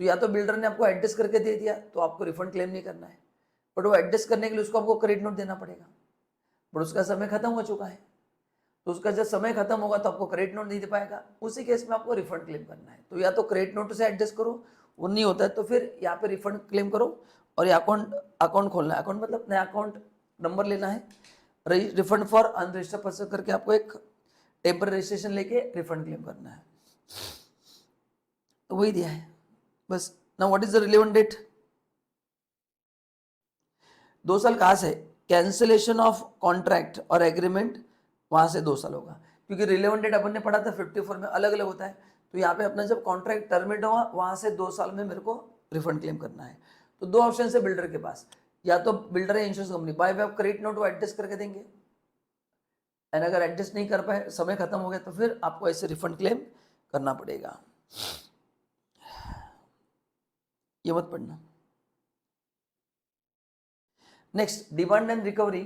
तो या तो बिल्डर ने आपको एडजस्ट करके दे दिया तो आपको रिफंड क्लेम नहीं करना है, बट वो एडजस्ट करने के लिए उसको आपको क्रेडिट नोट देना पड़ेगा, बट उसका समय खत्म हो चुका है। तो उसका जब समय खत्म होगा तो आपको क्रेडिट नोट नहीं दे पाएगा, उसी केस में आपको रिफंड क्लेम करना है। तो या तो क्रेडिट नोट से एडजस्ट करो, वो नहीं होता है तो फिर यहाँ पे रिफंड क्लेम करो, और ये अकाउंट खोलना है। अकाउंट मतलब नया अकाउंट नंबर लेना है, रिफंड फॉर अनरजिस्टर्ड पर्सन करके आपको एक टेम्पररी रजिस्ट्रेशन लेके रिफंड क्लेम करना है। तो वही दिया है बस। ना what is the relevant date, 2 साल कहाँ से, कैंसिलेशन ऑफ कॉन्ट्रैक्ट और एग्रीमेंट वहाँ से 2 साल होगा, क्योंकि रिलेवेंट डेट अपन ने पढ़ा था 54 में अलग अलग होता है। तो यहाँ पे अपना जब कॉन्ट्रैक्ट टर्मिनेट हुआ वहाँ से 2 साल में मेरे को रिफंड क्लेम करना है। तो 2 ऑप्शन है बिल्डर के पास, या तो बिल्डर है insurance company, by way of credit note वो एडजस्ट करके देंगे, एंड अगर एडजस्ट नहीं कर पाए, समय खत्म हो गया, तो फिर आपको ऐसे रिफंड क्लेम करना पड़ेगा। ये मत पढ़ना। नेक्स्ट, डिमांड एंड रिकवरी,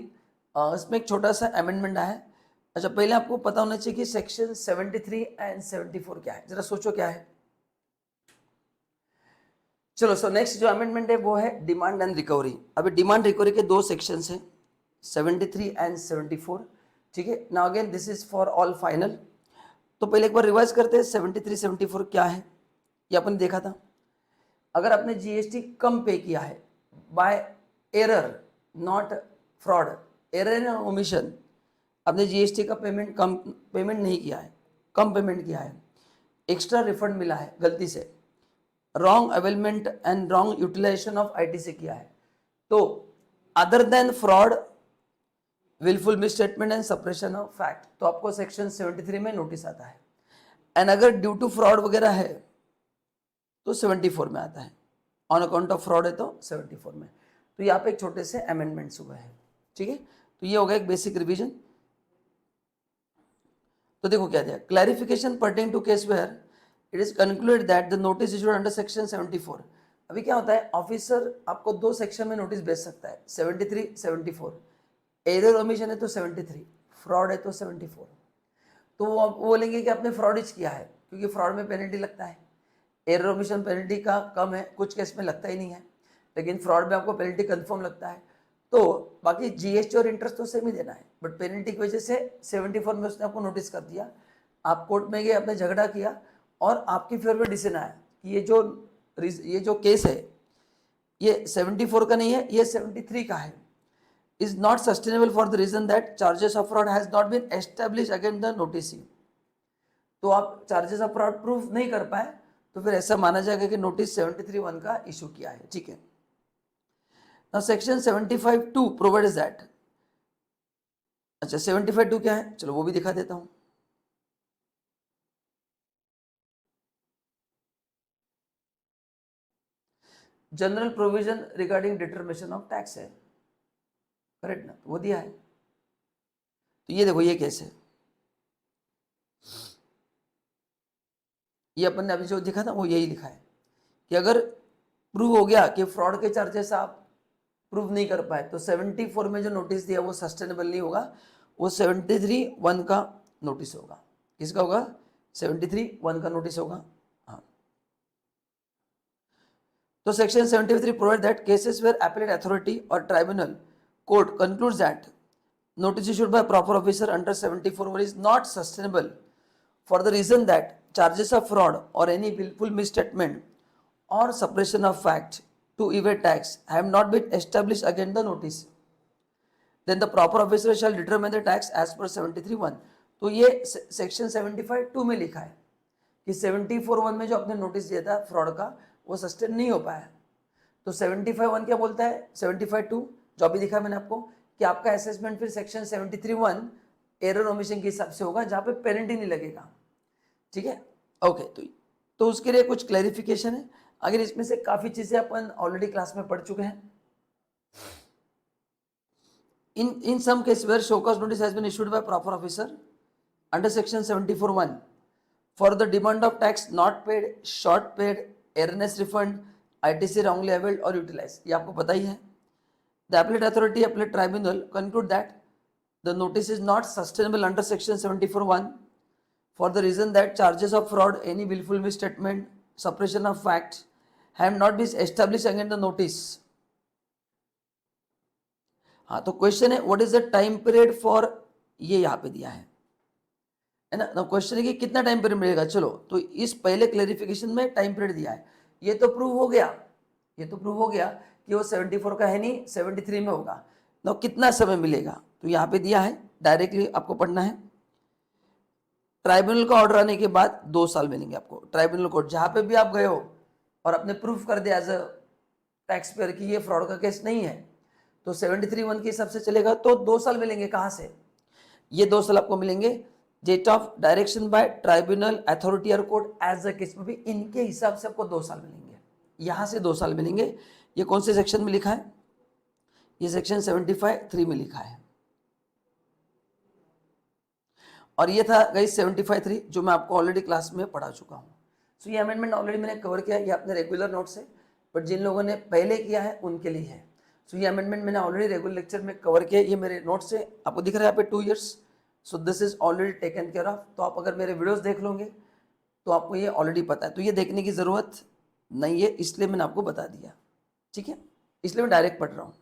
इसमें एक छोटा सा अमेंडमेंट आया है। अच्छा, पहले आपको पता होना चाहिए कि सेक्शन 73 एंड 74 क्या है, जरा सोचो क्या है। चलो, सो नेक्स्ट जो अमेंडमेंट है वो है डिमांड एंड रिकवरी। अभी डिमांड रिकवरी के 2 सेक्शंस हैं, 73 एंड 74। ठीक है, now again this is for all final. तो पहले एक बार रिवाइज करते हैं 73 74 क्या है, ये अपन देखा था। अगर आपने जीएसटी कम पे किया है by error, not fraud, error and omission, आपने जीएसटी का पेमेंट नहीं किया है, कम पेमेंट किया है, एक्स्ट्रा रिफंड मिला है गलती से, wrong availment and wrong utilization of ITC किया है, तो other than fraud, wilful misstatement and suppression of fact, तो आपको सेक्शन 73 में नोटिस आता है। एंड अगर ड्यू टू फ्रॉड वगैरह है तो 74 में आता है, ऑन अकाउंट ऑफ फ्रॉड है तो 74 में। तो यहाँ पे एक छोटे से अमेंडमेंट्स हुए हैं, ठीक है। तो ये हो गया एक बेसिक रिवीजन। तो देखो क्या दिया, clarification pertain to case where it is concluded that the notice issued under section 74। अभी क्या होता है, ऑफिसर आपको दो सेक्शन में नोटिस भेज सकता है, 73, 74। एरर ओमिशन है तो 73, फ्रॉड है तो 74। तो वो बोलेंगे कि आपने फ्रॉड ही किया है, क्योंकि फ्रॉड में पेनल्टी लगता है, एरर ओमिशन पेनल्टी का कम है, कुछ केस में लगता ही नहीं है, लेकिन फ्रॉड में आपको पेनल्टी कंफर्म लगता है। तो बाकी जीएसटी और इंटरेस्ट तो सेम ही देना है, बट पेनल्टी की वजह से 74 में उसने आपको नोटिस कर दिया, आप कोर्ट में गए, आपने झगड़ा किया और आपकी फेवर में डिसीजन आया कि ये जो केस है ये 74 का नहीं है, ये 73 का है, is not sustainable for the reason that charges of fraud has not been establish against the noticee. तो आप चार्जेस ऑफ फ्रॉड प्रूफ नहीं कर पाए तो फिर ऐसा माना जाएगा कि नोटिस 73(1) का इशू किया है, ठीक है। नाउ सेक्शन 75(2) प्रोवाइड्स दैट, अच्छा 75(2) क्या है, चलो वो भी दिखा देता हूं। General provision regarding determination of tax है, करेक्ट ना, वो दिया है। तो ये देखो ये केस है, ये अपन ने अभी जो दिखा था वो यही लिखा है कि अगर प्रूव हो गया कि फ्रॉड के चार्जेस आप प्रूव नहीं कर पाए तो 74 में जो नोटिस दिया वो सस्टेनेबल नहीं होगा, वो 73(1) का नोटिस होगा। किसका होगा, 73(1) का नोटिस होगा। हाँ, तो section 73 provide that cases where appellate authority or tribunal court concludes that notice issued by a proper officer under 74 is not sustainable for the reason that charges of fraud or any willful misstatement or suppression of fact to evade tax have not been established against the notice, then the proper officer shall determine the tax as per 73(1). तो ये section 75(2) में लिखा है कि 74(1) में जो आपने notice दिया था फ्रॉड का वो सस्टेन नहीं हो पाया। तो 75(1) क्या बोलता है, 75(2) जो अभी दिखा मैंने आपको कि आपका असेसमेंट फिर सेक्शन 73(1) एरर ओमिशन के हिसाब से होगा, जहां पे पेनल्टी नहीं लगेगा, ठीक है। ओके, तो उसके लिए कुछ क्लैरिफिकेशन है। अगर इसमें से काफी चीजें अपन ऑलरेडी क्लास में पढ़ चुके हैं। in some case where show cause notice has been issued by proper officer under section 74(1) for the demand of tax not paid, short paid, erroneous refund, ITC wrongly availed or utilized, ये आपको पता ही है। The appellate authority, appellate tribunal conclude that the notice is not sustainable under section 74(1) for the reason that charges of fraud, any willful misstatement, suppression of facts have not been established against the notice। हाँ, तो question है what is the time period for, ये यहाँ पे दिया है ना। Question है कि कितना टाइम पीरियड मिलेगा। चलो, तो इस पहले क्लैरिफिकेशन में टाइम पीरियड दिया है, ये तो प्रूव हो गया, ये तो प्रूव हो गया कि वो 74 का है नहीं, 73 में होगा। तो कितना समय मिलेगा, तो यहाँ पे दिया है, डायरेक्टली आपको पढ़ना है। ट्राइब्यूनल का ऑर्डर आने के बाद 2 साल मिलेंगे आपको। ट्राइब्यूनल कोर्ट जहाँ पे भी आप गए हो और आपने प्रूफ कर दिया एज अ टैक्स पेयर कि ये फ्रॉड का केस नहीं है, तो 73(1) के हिसाब से चलेगा, तो 2 साल मिलेंगे। कहाँ से, ये 2 साल आपको मिलेंगे date of direction by tribunal, authority और कोर्ट एज अ केस में भी इनके हिसाब से आपको 2 साल मिलेंगे, यहाँ से 2 साल मिलेंगे। ये कौन से सेक्शन में लिखा है, ये सेक्शन 75(3) में लिखा है। और ये था गाइस 75(3) जो मैं आपको ऑलरेडी क्लास में पढ़ा चुका हूँ। सो ये अमेंडमेंट ऑलरेडी मैंने कवर किया, ये अपने रेगुलर नोट्स है, बट जिन लोगों ने पहले किया है उनके लिए है। सो ये अमेंडमेंट मैंने ऑलरेडी रेगुलर लेक्चर में कवर किया, ये मेरे नोट्स है, आपको दिख रहा है यहाँ पे 2 years। So this is already taken care of. तो आप अगर मेरे वीडियोस देख लोगे तो आपको ये ऑलरेडी पता है, तो ये देखने की ज़रूरत नहीं है, इसलिए मैंने आपको बता दिया, ठीक है। इसलिए मैं डायरेक्ट पढ़ रहा हूँ।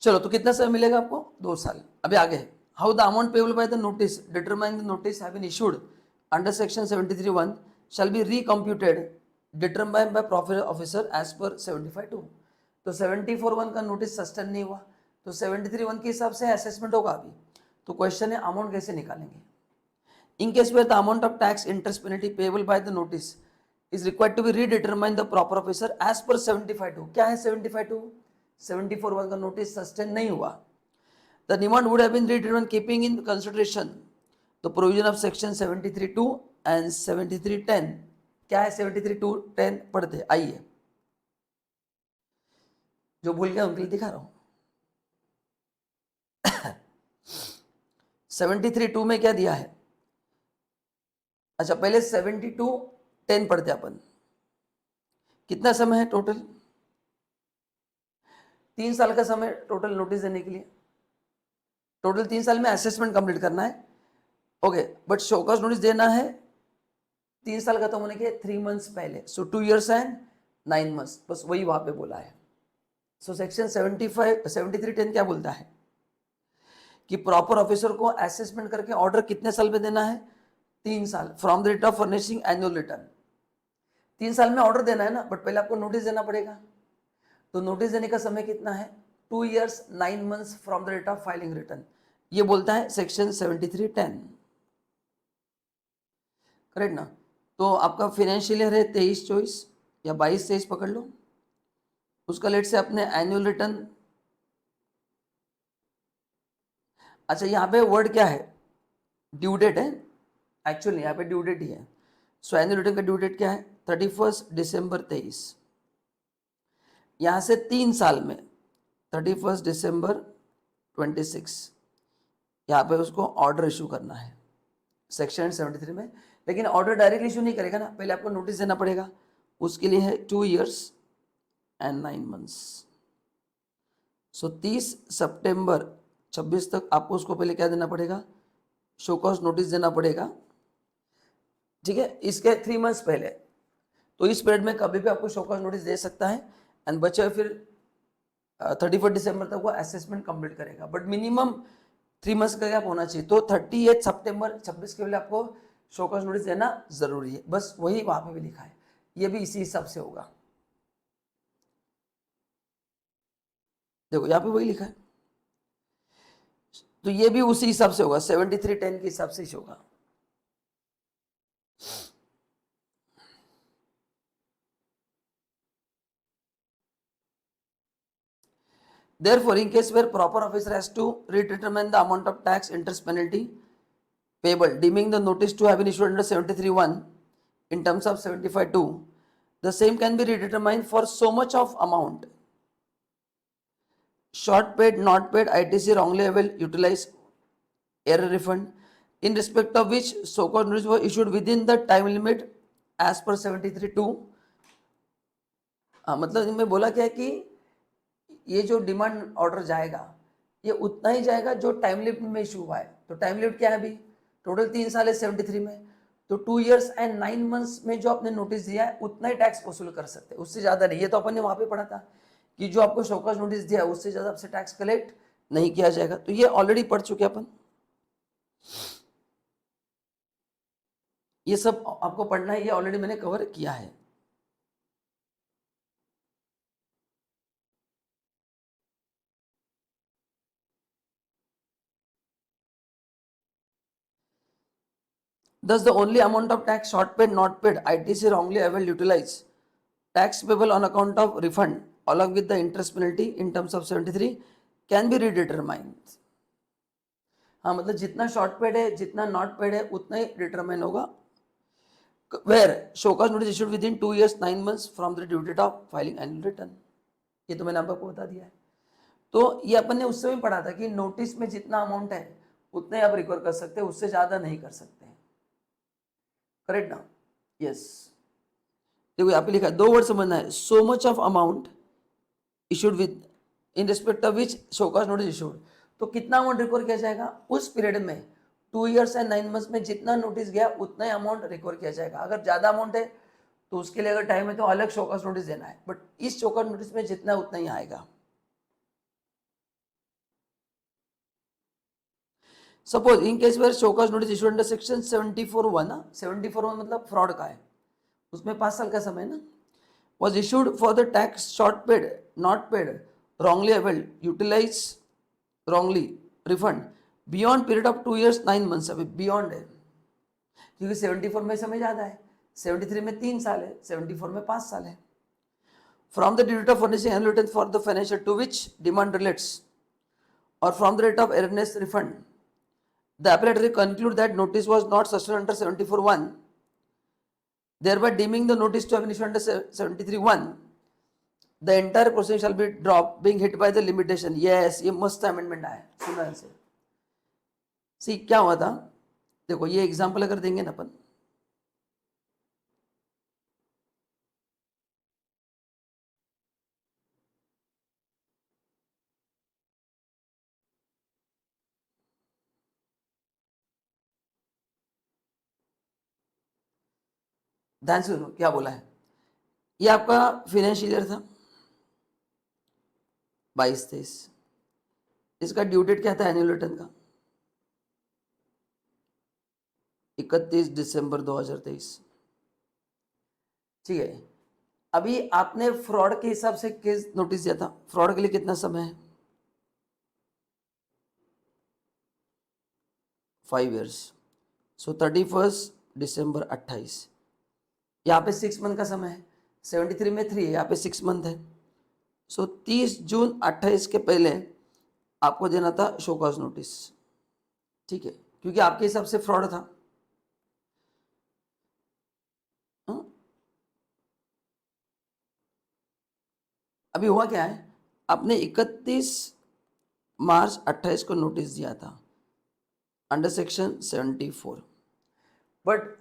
चलो, तो कितना समय मिलेगा आपको, 2 साल। अभी आगे है, how the amount payable by the notice determine the notice have been issued under section 73(1) shall be recomputed determine by proper officer as per 75(2). तो 74(1) का नोटिस सस्टेन नहीं हुआ, तो 73(1) के हिसाब से असेसमेंट होगा अभी। तो क्वेश्चन है अमाउंट कैसे निकालेंगे। In case where the amount of tax, interest, penalty payable by the notice is required to be redetermined, the proper officer as per 75(2). क्या है 75(2)? 74(1) का नोटिस सस्टेन नहीं हुआ। The demand would have been redetermined keeping in consideration the provision of section 73(2) and 73(10). क्या है 73(2)(10) पढ़ते आइए, जो भूल गया उनके लिए दिखा रहा हूं। 73(2) में क्या दिया है? अच्छा पहले 72(10) पढ़ते अपन। कितना समय है टोटल? 3 साल का समय टोटल नोटिस देने के लिए। टोटल 3 साल में असेसमेंट कंप्लीट करना है। Okay, but show cause notice देना है 3 साल खत्म होने के 3 मंथ्स पहले। सो 2 years एंड 9 months, बस वही वहां पे बोला है। सो सेक्शन 73(10) क्या बोलता है कि प्रॉपर ऑफिसर को असेसमेंट करके ऑर्डर कितने साल में देना है? 3 साल, from the date of furnishing annual return. 3 साल में ऑर्डर देना है ना, बट पहले आपको नोटिस देना पड़ेगा। तो नोटिस देने का समय कितना है? 2 years 9 months from the date of filing return. ये बोलता है सेक्शन 73(10). करेक्ट ना? तो आपका फाइनेंशियल ईयर है 23-24 या 22-23 पकड़ लो। उसका लेट से अपने एनुअल रिटर्न। अच्छा यहाँ पे वर्ड क्या है? ड्यू डेट है। एक्चुअली यहाँ पे ड्यू डेट ही है। सो एनुअल रिटर्न का ड्यू डेट क्या है? 31 दिसंबर 23। यहाँ से 3 साल में 31 दिसंबर 26 यहाँ पे उसको ऑर्डर इशू करना है सेक्शन 73 में। लेकिन ऑर्डर डायरेक्टली इशू नहीं करेगा ना, पहले आपको नोटिस देना पड़ेगा। उसके लिए है 2 years एंड 9 months। सो 30 सितंबर 26 तक आपको उसको पहले क्या देना पड़ेगा? शो कॉज नोटिस देना पड़ेगा। ठीक है, इसके 3 months पहले। तो इस पीरियड में कभी भी आपको शो कॉज नोटिस दे सकता है एंड बच्चा फिर 31 दिसंबर तक वो असेसमेंट कंप्लीट करेगा। बट मिनिमम 3 months का गैप होना चाहिए। तो 30 सितंबर 26 के पहले आपको शो कॉज नोटिस देना जरूरी है। बस वही वहां पे भी लिखा है, ये भी इसी हिसाब से होगा। देखो यहाँ पे वही लिखा है, तो ये भी उसी हिसाब से होगा, 73(10) के हिसाब से ही होगा। Therefore, in case where proper officer has to redetermine the amount of tax, interest, penalty payable, deeming the notice to have been issued under 73(1) in terms of 75(2), the same can be redetermined for so much of amount. Short paid, not paid, ITC wrongly able, utilize, error refund, in respect of which so-called notice was issued within the time limit as per 73(2). मतलब इनमें बोला क्या है कि ये जो demand order जाएगा ये उतना ही जाएगा जो टाइम लिमिट में इशू हुआ है। तो टाइम लिमिट क्या है? अभी टोटल 3 साल है 73 में, तो 2 years एंड 9 months में जो आपने नोटिस दिया है उतना ही टैक्स वसूल कर सकते हैं, उससे ज्यादा नहीं। ये तो अपन ने वहां पे पढ़ा था कि जो आपको शो कॉज नोटिस दिया है उससे ज्यादा आपसे टैक्स कलेक्ट नहीं किया जाएगा। तो ये ऑलरेडी पढ़ चुके अपन, ये सब आपको पढ़ना है, ये ऑलरेडी मैंने कवर किया है। Thus, the only amount of tax short paid, not paid, ITC wrongly able, utilized, tax payable on account of refund along with the interest penalty in terms of 73 can be redetermined. हाँ मतलब जितना short paid है जितना not paid है उतना ही determine होगा। Where show cause notice issued within 2 years 9 months from the due date of filing annual return। ये तो मैंने आपको बता दिया है। तो ये अपन ने उस समय पढ़ा था कि नोटिस में जितना अमाउंट है उतने आप रिकवर कर सकते हैं, उससे ज्यादा नहीं कर सकते हैं। करेक्ट ना? यस। देखो यहाँ पे लिखा है, 2 वर्ड समझना है। So much of amount issued with in respect of which show cause notice issued. तो कितना अमाउंट रिकवर किया जाएगा उस पीरियड में? 2 years एंड 9 months में जितना नोटिस गया उतना ही अमाउंट रिकवर किया जाएगा। अगर ज्यादा अमाउंट है तो उसके लिए अगर टाइम है तो अलग शो कॉज नोटिस देना है, बट इस शो कॉज नोटिस में जितना उतना ही आएगा। Suppose in case where show cause notice issued under section 74(1), 74(1) मतलब फ्रॉड का है, उसमें 5 साल का समय ना, was issued for the tax short paid, not paid, wrongly able, utilize, wrongly refund beyond period of 2 years 9 months। अभी beyond है, क्योंकि 74 में समय ज़्यादा है, 73 में 3 साल है, 74 में 5 साल है. From the date of furnishing annual return for the financial to which demand relates, or from the rate of earnest refund, the appellate conclude that notice was not sustained under 74(1), thereby deeming the notice to have been issued under 73(1), the entire process shall be dropped, being hit by the limitation. Yes, ये मस्त amendment आया, सुना है. सी क्या हुआ था, देखो ये एग्जाम्पल अगर देंगे ना अपन, ध्यान से सुनो क्या बोला है. ये आपका फाइनेंशियल ईयर था 22-23, इसका ड्यू डेट क्या था एनुअल रिटर्न का, 31 दिसंबर 2023. ठीक है, अभी आपने फ्रॉड के हिसाब से केस नोटिस दिया था, फ्रॉड के लिए कितना समय है, 5 years. सो 31 दिसंबर 28, यहाँ पे 6 मंथ का समय है, 73 में 3 है, यहाँ पे 6 मंथ है. सो 30 जून 28 के पहले आपको देना था शो कॉज नोटिस. ठीक है, क्योंकि आपके हिसाब से फ्रॉड था. अभी हुआ क्या है, आपने 31 मार्च 28 को नोटिस दिया था अंडर सेक्शन 74, बट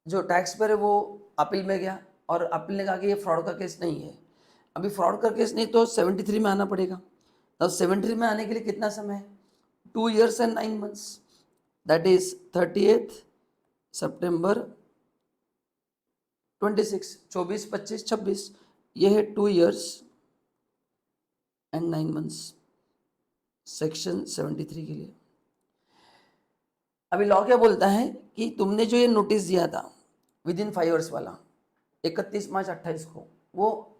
जो टैक्स पर है वो अपील में गया और अपील ने कहा कि ये फ्रॉड का केस नहीं है. अभी फ्रॉड का केस नहीं तो 73 में आना पड़ेगा. अब 73 में आने के लिए कितना समय है, 2 years and 9 months, that is 30 सितंबर 26, 24, 25, 26, ये है 2 years and 9 months सेक्शन 73 के लिए. अभी लॉ क्या बोलता है कि तुमने जो ये नोटिस दिया था विद इन 5 years वाला 31 मार्च 28 को, वो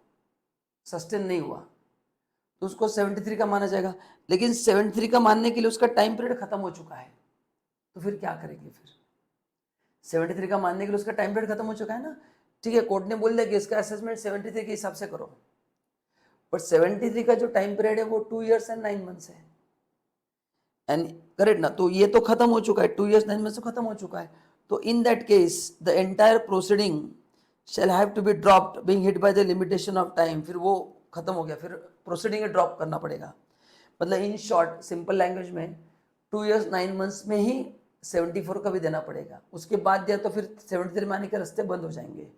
सस्टेन नहीं हुआ तो उसको 73 का माना जाएगा. लेकिन 73 का मानने के लिए उसका टाइम पीरियड खत्म हो चुका है, तो फिर क्या करेंगे, फिर 73 का मानने के लिए उसका टाइम पीरियड खत्म हो चुका है ना. ठीक है, कोर्ट ने बोल दिया कि इसका असेसमेंट 73 के हिसाब से करो, बट 73 का जो टाइम पीरियड है वो 2 years and 9 months है. एंड करेक्ट ना, तो ये तो खत्म हो चुका है, 2 years 9 months तो खत्म हो चुका है. तो in that case the entire proceeding shall have to be dropped being hit by the limitation of time. फिर वो खत्म हो गया, फिर प्रोसीडिंग ड्रॉप करना पड़ेगा. मतलब इन शॉर्ट सिंपल लैंग्वेज में 2 years 9 months में ही 74 का भी देना पड़ेगा. उसके बाद दिया तो फिर 73 में आने के रास्ते बंद हो जाएंगे,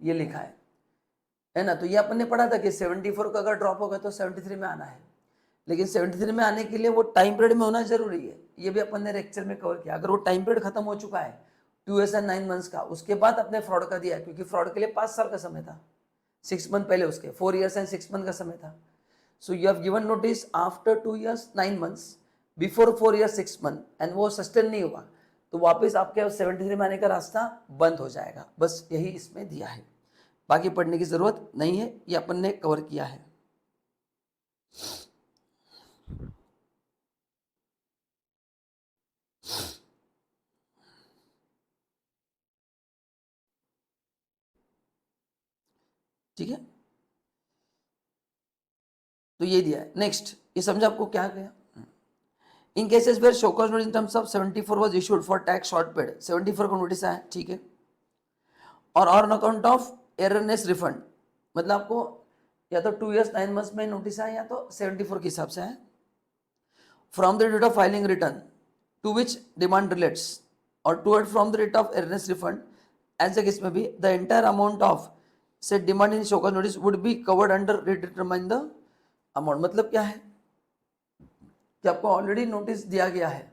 ये लिखा है ना. तो ये अपन ने पढ़ा था कि 74 का अगर ड्रॉप होगा तो 73 में आना है, लेकिन 73 में आने के लिए वो टाइम पीरियड में होना जरूरी है. ये भी अपन ने लेक्चर में कवर किया. अगर वो टाइम पीरियड खत्म हो चुका है 2 years and 9 months का, उसके बाद अपने फ्रॉड का दिया, क्योंकि फ्रॉड के लिए 5 साल का समय था, 6 मंथ पहले उसके 4 years and 6 month का समय था. So you have given notice after 2 years 9 months before 4 years 6 month and वो सस्टेन नहीं हुआ तो वापस आपके 73 में आने का रास्ता बंद हो जाएगा. बस यही इसमें दिया है, बाकी पढ़ने की जरूरत नहीं है, ये अपन ने कवर किया है. ठीक है, तो ये दिया है. नेक्स्ट, ये समझा आपको क्या गया. In cases where show cause notice in terms of 74 was issued for tax short paid, 74 का नोटिस आया, ठीक है, और on account of erroneous refund, मतलब आपको या तो 2 years 9 months में नोटिस आया या तो 74 के हिसाब से आया. From the date of filing return to which demand relates or to it from the date of erroneous refund as the case में भी द एंटायर अमाउंट ऑफ से demand in show cause notice would be covered under redetermine the amount. मतलब क्या है कि आपको already notice दिया गया है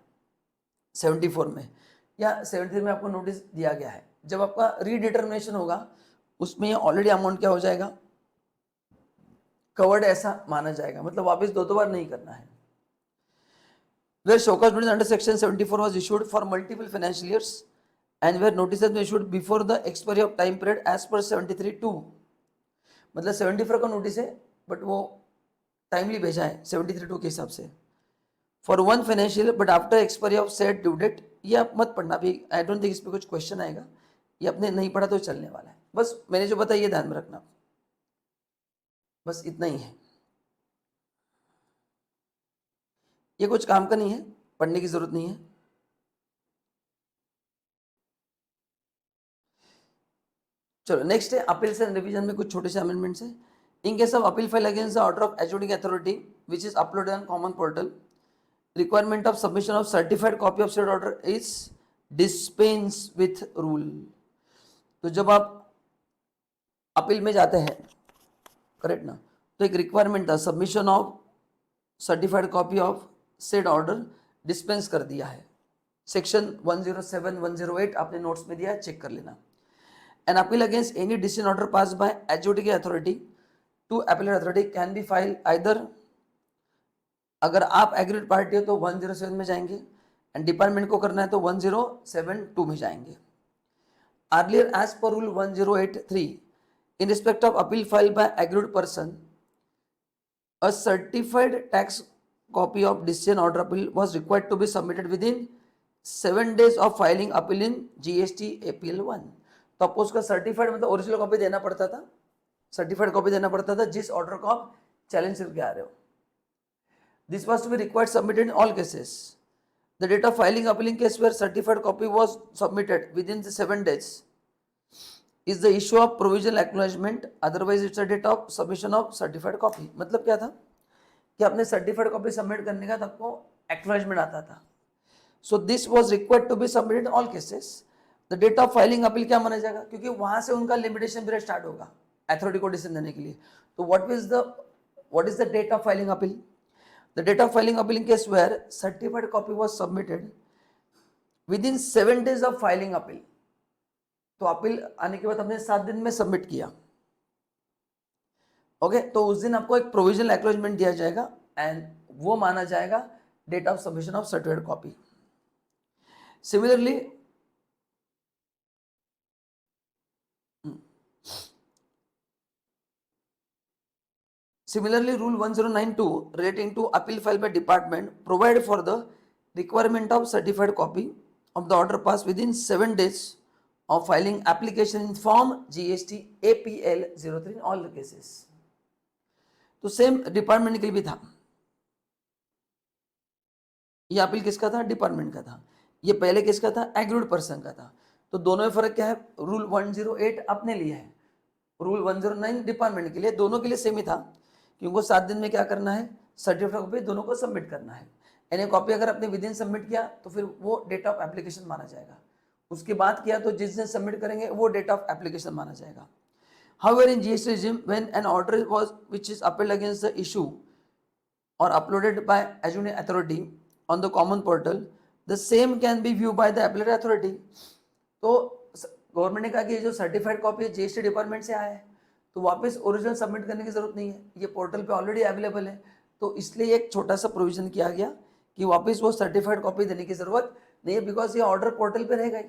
74 में या 73 में आपको नोटिस दिया गया है. जब आपका रीडिटर्मिनेशन होगा उसमें ऑलरेडी अमाउंट क्या हो जाएगा, कवर्ड ऐसा माना जाएगा. मतलब वापस दो बार नहीं करना है. Where show cause notice under section 74 was issued for multiple financial years and where notice has been issued before the expiry of time period as per 73(2), मतलब 74 का नोटिस है बट वो टाइमली भेजा है 73(2) के हिसाब से. For one financial but after expiry of set due date, ये आप मत पढ़ना अभी, आई डोंट थिंक इस पर कुछ क्वेश्चन आएगा, ये आपने नहीं पढ़ा तो चलने वाला है, बस मैंने जो बताया ये ध्यान में रखना, बस इतना ही है, ये कुछ काम का नहीं है, पढ़ने की जरूरत नहीं है। चलो नेक्स्ट है अपील्स एंड रिवीजन में कुछ छोटे से अमेंडमेंट्स है। In case of appeal file against the order of educating authority which is uploaded on common portal, requirement of submission of certified copy of said order is dispense with rule। तो जब आप appeal में जाते हैं, correct ना, तो एक requirement था submission of certified copy of said order, dispense कर दिया है, सेक्शन 107 108 आपने नोट्स में दिया है, चेक कर लेना। An appeal against any decision order pass by educating authority to appellate authority can be file either, अगर आप एग्रीड पार्टी हो तो 107 में जाएंगे, एंड डिपार्टमेंट को करना है तो 1072 में जाएंगे। Earlier as per rule 1083 in respect of appeal file by agreed person, a certified tax copy of decision order appeal was required to be submitted within 7 days of filing appeal in GST APL 1। तो आपको उसका certified मतलब original copy देना पड़ता था, certified copy देना पड़ता था जिस ऑर्डर को आप चैलेंज करके आ रहे हो। This was to be required submitted in all cases. The date of filing appeal in case where certified copy was submitted within the 7 days is the issue of provisional acknowledgement, otherwise it's a date of submission of certified copy। मतलब क्या था कि आपने certified copy submit करने का आपको acknowledgement आता था। So this was required to be submitted in all cases. The date of filing appeal क्या माना जाएगा, क्योंकि वहां से उनका लिमिटेशन पीरियड स्टार्ट होगा अथॉरिटी को डिसीजन देने के लिए। तो what is the date of filing appeal? The date of filing appeal in case where certified copy was submitted within 7 days of filing appeal, तो अपील आने के बाद हमने 7 दिन में सबमिट किया, ओके, तो उस दिन आपको एक प्रोविजनल एक्नॉलेजमेंट दिया जाएगा एंड वो माना जाएगा date of submission of certified copy. Similarly Rule 1092 relating to appeal filed by department provide for the requirement of certified copy of the order passed within 7 days of filing application in form GST APL 03 in all the cases। तो same department के लिए भी था, ये appeal किसका था? Department का था। ये पहले किसका था? एग्रीड पर्सन का था। तो दोनों में फर्क क्या है? रूल 108 अपने लिए है, रूल 109 डिपार्टमेंट के लिए, दोनों के लिए सेम ही था, क्योंकि 7 दिन में क्या करना है? सर्टिफिकेट कॉपी दोनों को सबमिट करना है। एनी कॉपी अगर आपने विद इन सबमिट किया तो फिर वो डेट ऑफ एप्लीकेशन माना जाएगा, उसके बाद किया तो जिस दिन सबमिट करेंगे वो डेट ऑफ एप्लीकेशन माना जाएगा। However, in GST regime, when an order was which is appealed against the issue or uploaded by adjudicating authority on the common portal, the same can be viewed by the appellate authority। तो government ने कहा कि ये जो certified copy है GST department से आया है तो वापस ओरिजिनल सबमिट करने की जरूरत नहीं है, ये पोर्टल पे ऑलरेडी अवेलेबल है। तो इसलिए एक छोटा सा प्रोविजन किया गया कि वापस वो सर्टिफाइड कॉपी देने की जरूरत नहीं है, बिकॉज ये ऑर्डर पोर्टल पे रहेगा ही।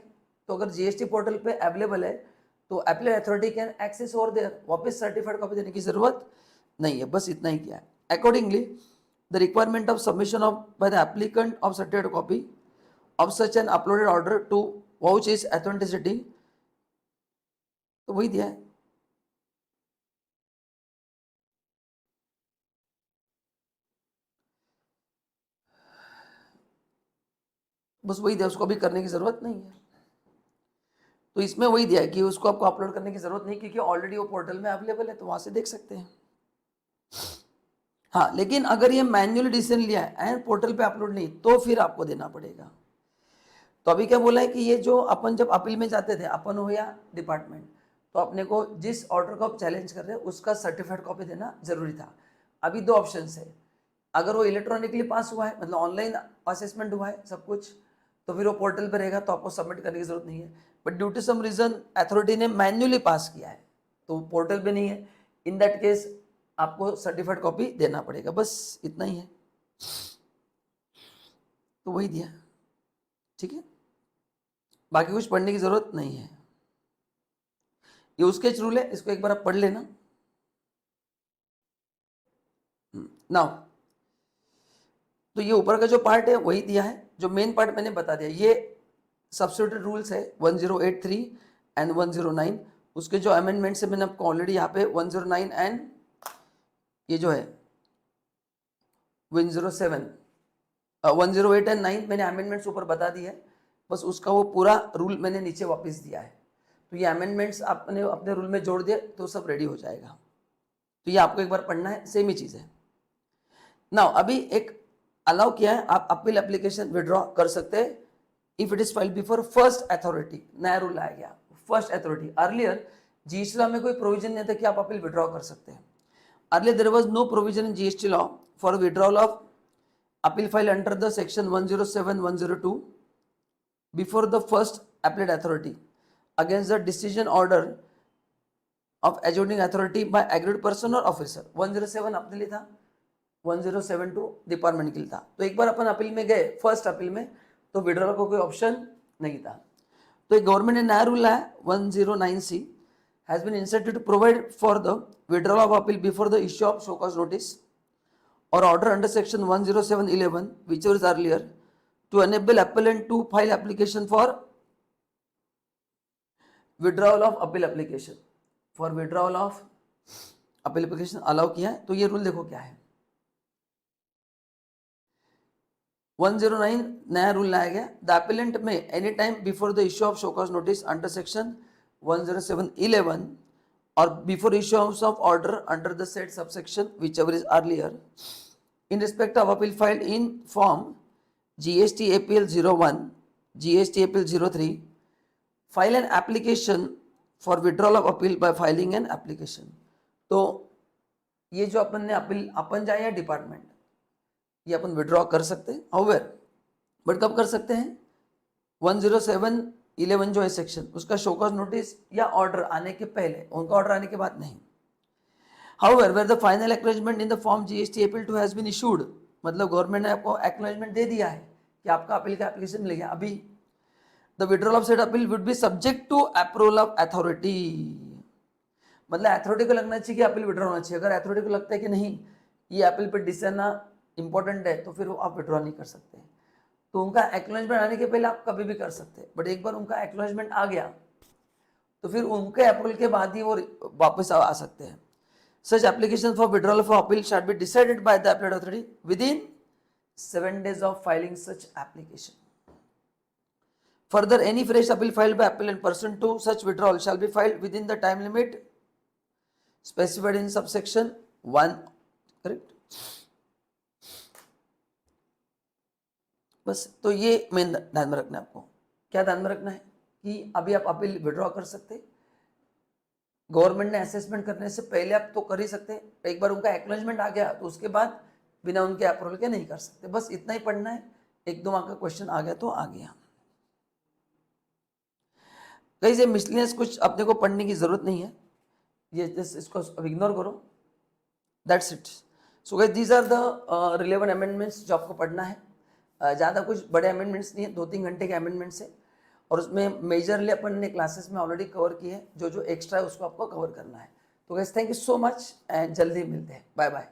तो अगर GST पोर्टल पे अवेलेबल है तो appeal authority can access over there, वापस सर्टिफाइड कॉपी देने की जरूरत नहीं है, बस इतना ही किया है। Accordingly the requirement of submission of by the applicant of certified copy of such an uploaded order to vouch is authenticity, तो वही दिया है। बस वही दिया, उसको अभी करने की जरूरत नहीं है। तो इसमें वही दिया है कि उसको आपको अपलोड करने की जरूरत नहीं, क्योंकि ऑलरेडी वो पोर्टल में अवेलेबल है, तो वहां से देख सकते हैं। हाँ, लेकिन अगर ये मैन्युअली डिसीजन लिया है एंड पोर्टल पे अपलोड नहीं, तो फिर आपको देना पड़ेगा। तो अभी क्या बोला है कि ये जो अपन जब अपील में जाते थे, अपन हो या डिपार्टमेंट, तो अपने को जिस ऑर्डर को आप चैलेंज कर रहे हैं उसका सर्टिफाइड कॉपी देना जरूरी था। अभी दो ऑप्शन है, अगर वो इलेक्ट्रॉनिकली पास हुआ है, मतलब ऑनलाइन असेसमेंट हुआ है सब कुछ, तो फिर वो पोर्टल पे रहेगा, तो आपको सबमिट करने की जरूरत नहीं है। But due to some reason authority ने मैन्युअली पास किया है तो पोर्टल पे नहीं है, इन दैट केस आपको सर्टिफाइड कॉपी देना पड़ेगा, बस इतना ही है। तो वही दिया, ठीक है, बाकी कुछ पढ़ने की जरूरत नहीं है। ये उसके रूल है, इसको एक बार आप पढ़ लेना। नाउ तो ये ऊपर का जो पार्ट है वही दिया है, जो मेन पार्ट मैंने बता दिया। ये सब्स्टिट्यूटेड रूल्स है 1083 एंड 109, उसके जो अमेंडमेंट्स है मैंने आपको ऑलरेडी यहाँ पे 109 एंड ये जो है 107 108 एंड 9 मैंने अमेंडमेंट्स ऊपर बता दिया है, बस उसका वो पूरा रूल मैंने नीचे वापस दिया है। तो ये अमेंडमेंट्स आपने अपने रूल में जोड़ दिए तो सब रेडी हो जाएगा। तो ये आपको एक बार पढ़ना है, सेम ही चीज़ है। नाउ अभी एक अलाउ किया है, आप अपील एप्लीकेशन विड्रॉ कर सकते हैं if it is filed before first authority. नया रूल आया गया, first authority. Earlier GST law में कोई प्रोविजन नहीं था कि आप अपील विड्रॉ कर सकते हैं। Earlier there was no provision in GST law for withdrawal of appeal file under the section 107, 102 before the first appellate authority against the decision order of adjourning authority by aggrieved person or officer। 107 अपने लिए था, 1072 department के लिए था। तो एक बार अपन appeal में गए, फर्स्ट अपील में, तो विड्रॉल को कोई ऑप्शन नहीं था। तो एक गवर्नमेंट ने नया रूल लाया 109C has been inserted to provide for the withdrawal of appeal before the issue of show cause notice or order under section 107(11) which was earlier to enable appellant to file application for withdrawal of appeal application, for withdrawal of appeal application allow किया है। तो ये rule देखो क्या है, 109 नया rule लाया गया। द appellant में any time before the issue of show cause notice under section 107(11) or before issuance of order under the said subsection whichever is earlier in respect of appeal filed in form GST APL 01, GST APL 03, file an application for withdrawal of appeal by filing an application। तो ये जो अपन ने appeal अपन जाए या department, ये अपन withdraw कर सकते हैं। हाउएवर बट कब कर सकते हैं, 107(11) जो है सेक्शन, उसका शो कॉज नोटिस या ऑर्डर आने के पहले, उनका ऑर्डर आने के बाद नहीं। However where the final acknowledgement in the form GST APL 2 has been issued, मतलब गवर्नमेंट ने आपको एक्नॉलेजमेंट दे दिया है कि आपका अपील का एप्लीकेशन मिल गया। अभी the withdrawal of said appeal would be subject to approval of authority, मतलब अथॉरिटी को लगना चाहिए कि अपील विड्रॉ होना चाहिए। अगर अथॉरिटी को लगता है कि नहीं ये अपील पर डिसीजन इंपॉर्टेंट है तो फिर वो आप विड्रॉ नहीं कर सकते। तो उनका एक्नॉलेजमेंट आने के पहले आप कभी भी कर सकते हैं, बट एक बार उनका एक्नॉलेजमेंट आ गया तो फिर उनके अप्रूवल के बाद ही वो वापस आ सकते हैं। Such application for withdrawal of appeal shall be decided by the appellate authority within 7 days of filing such application. Further, any fresh appeal filed by appellant pursuant to such withdrawal shall be filed within the time limit specified in subsection 1, correct? बस तो ये main ध्यान में रखना है आपको। क्या ध्यान में रखना है कि अभी आप अपील विड्रॉ कर सकते हैं, गवर्नमेंट ने असेसमेंट करने से पहले आप तो कर ही सकते हैं, एक बार उनका एक्नॉलेजमेंट आ गया तो उसके बाद बिना उनके अप्रूवल के नहीं कर सकते। बस इतना ही पढ़ना है, एक दो मार्क का क्वेश्चन आ गया तो आ गया। कहीं से मिसलिनियस कुछ अपने को पढ़ने की जरूरत नहीं है, ये जस्ट इसको अब इग्नोर करो, that's it. So guys these are the relevant amendments जो आपको पढ़ना है। ज़्यादा कुछ बड़े अमेंडमेंट्स नहीं है, 2-3 घंटे के अमेंडमेंट्स है और उसमें मेजरली अपन ने क्लासेस में ऑलरेडी कवर किए हैं, जो जो एक्स्ट्रा है उसको आपको कवर करना है। तो guys thank you so much and जल्दी मिलते हैं, बाय बाय।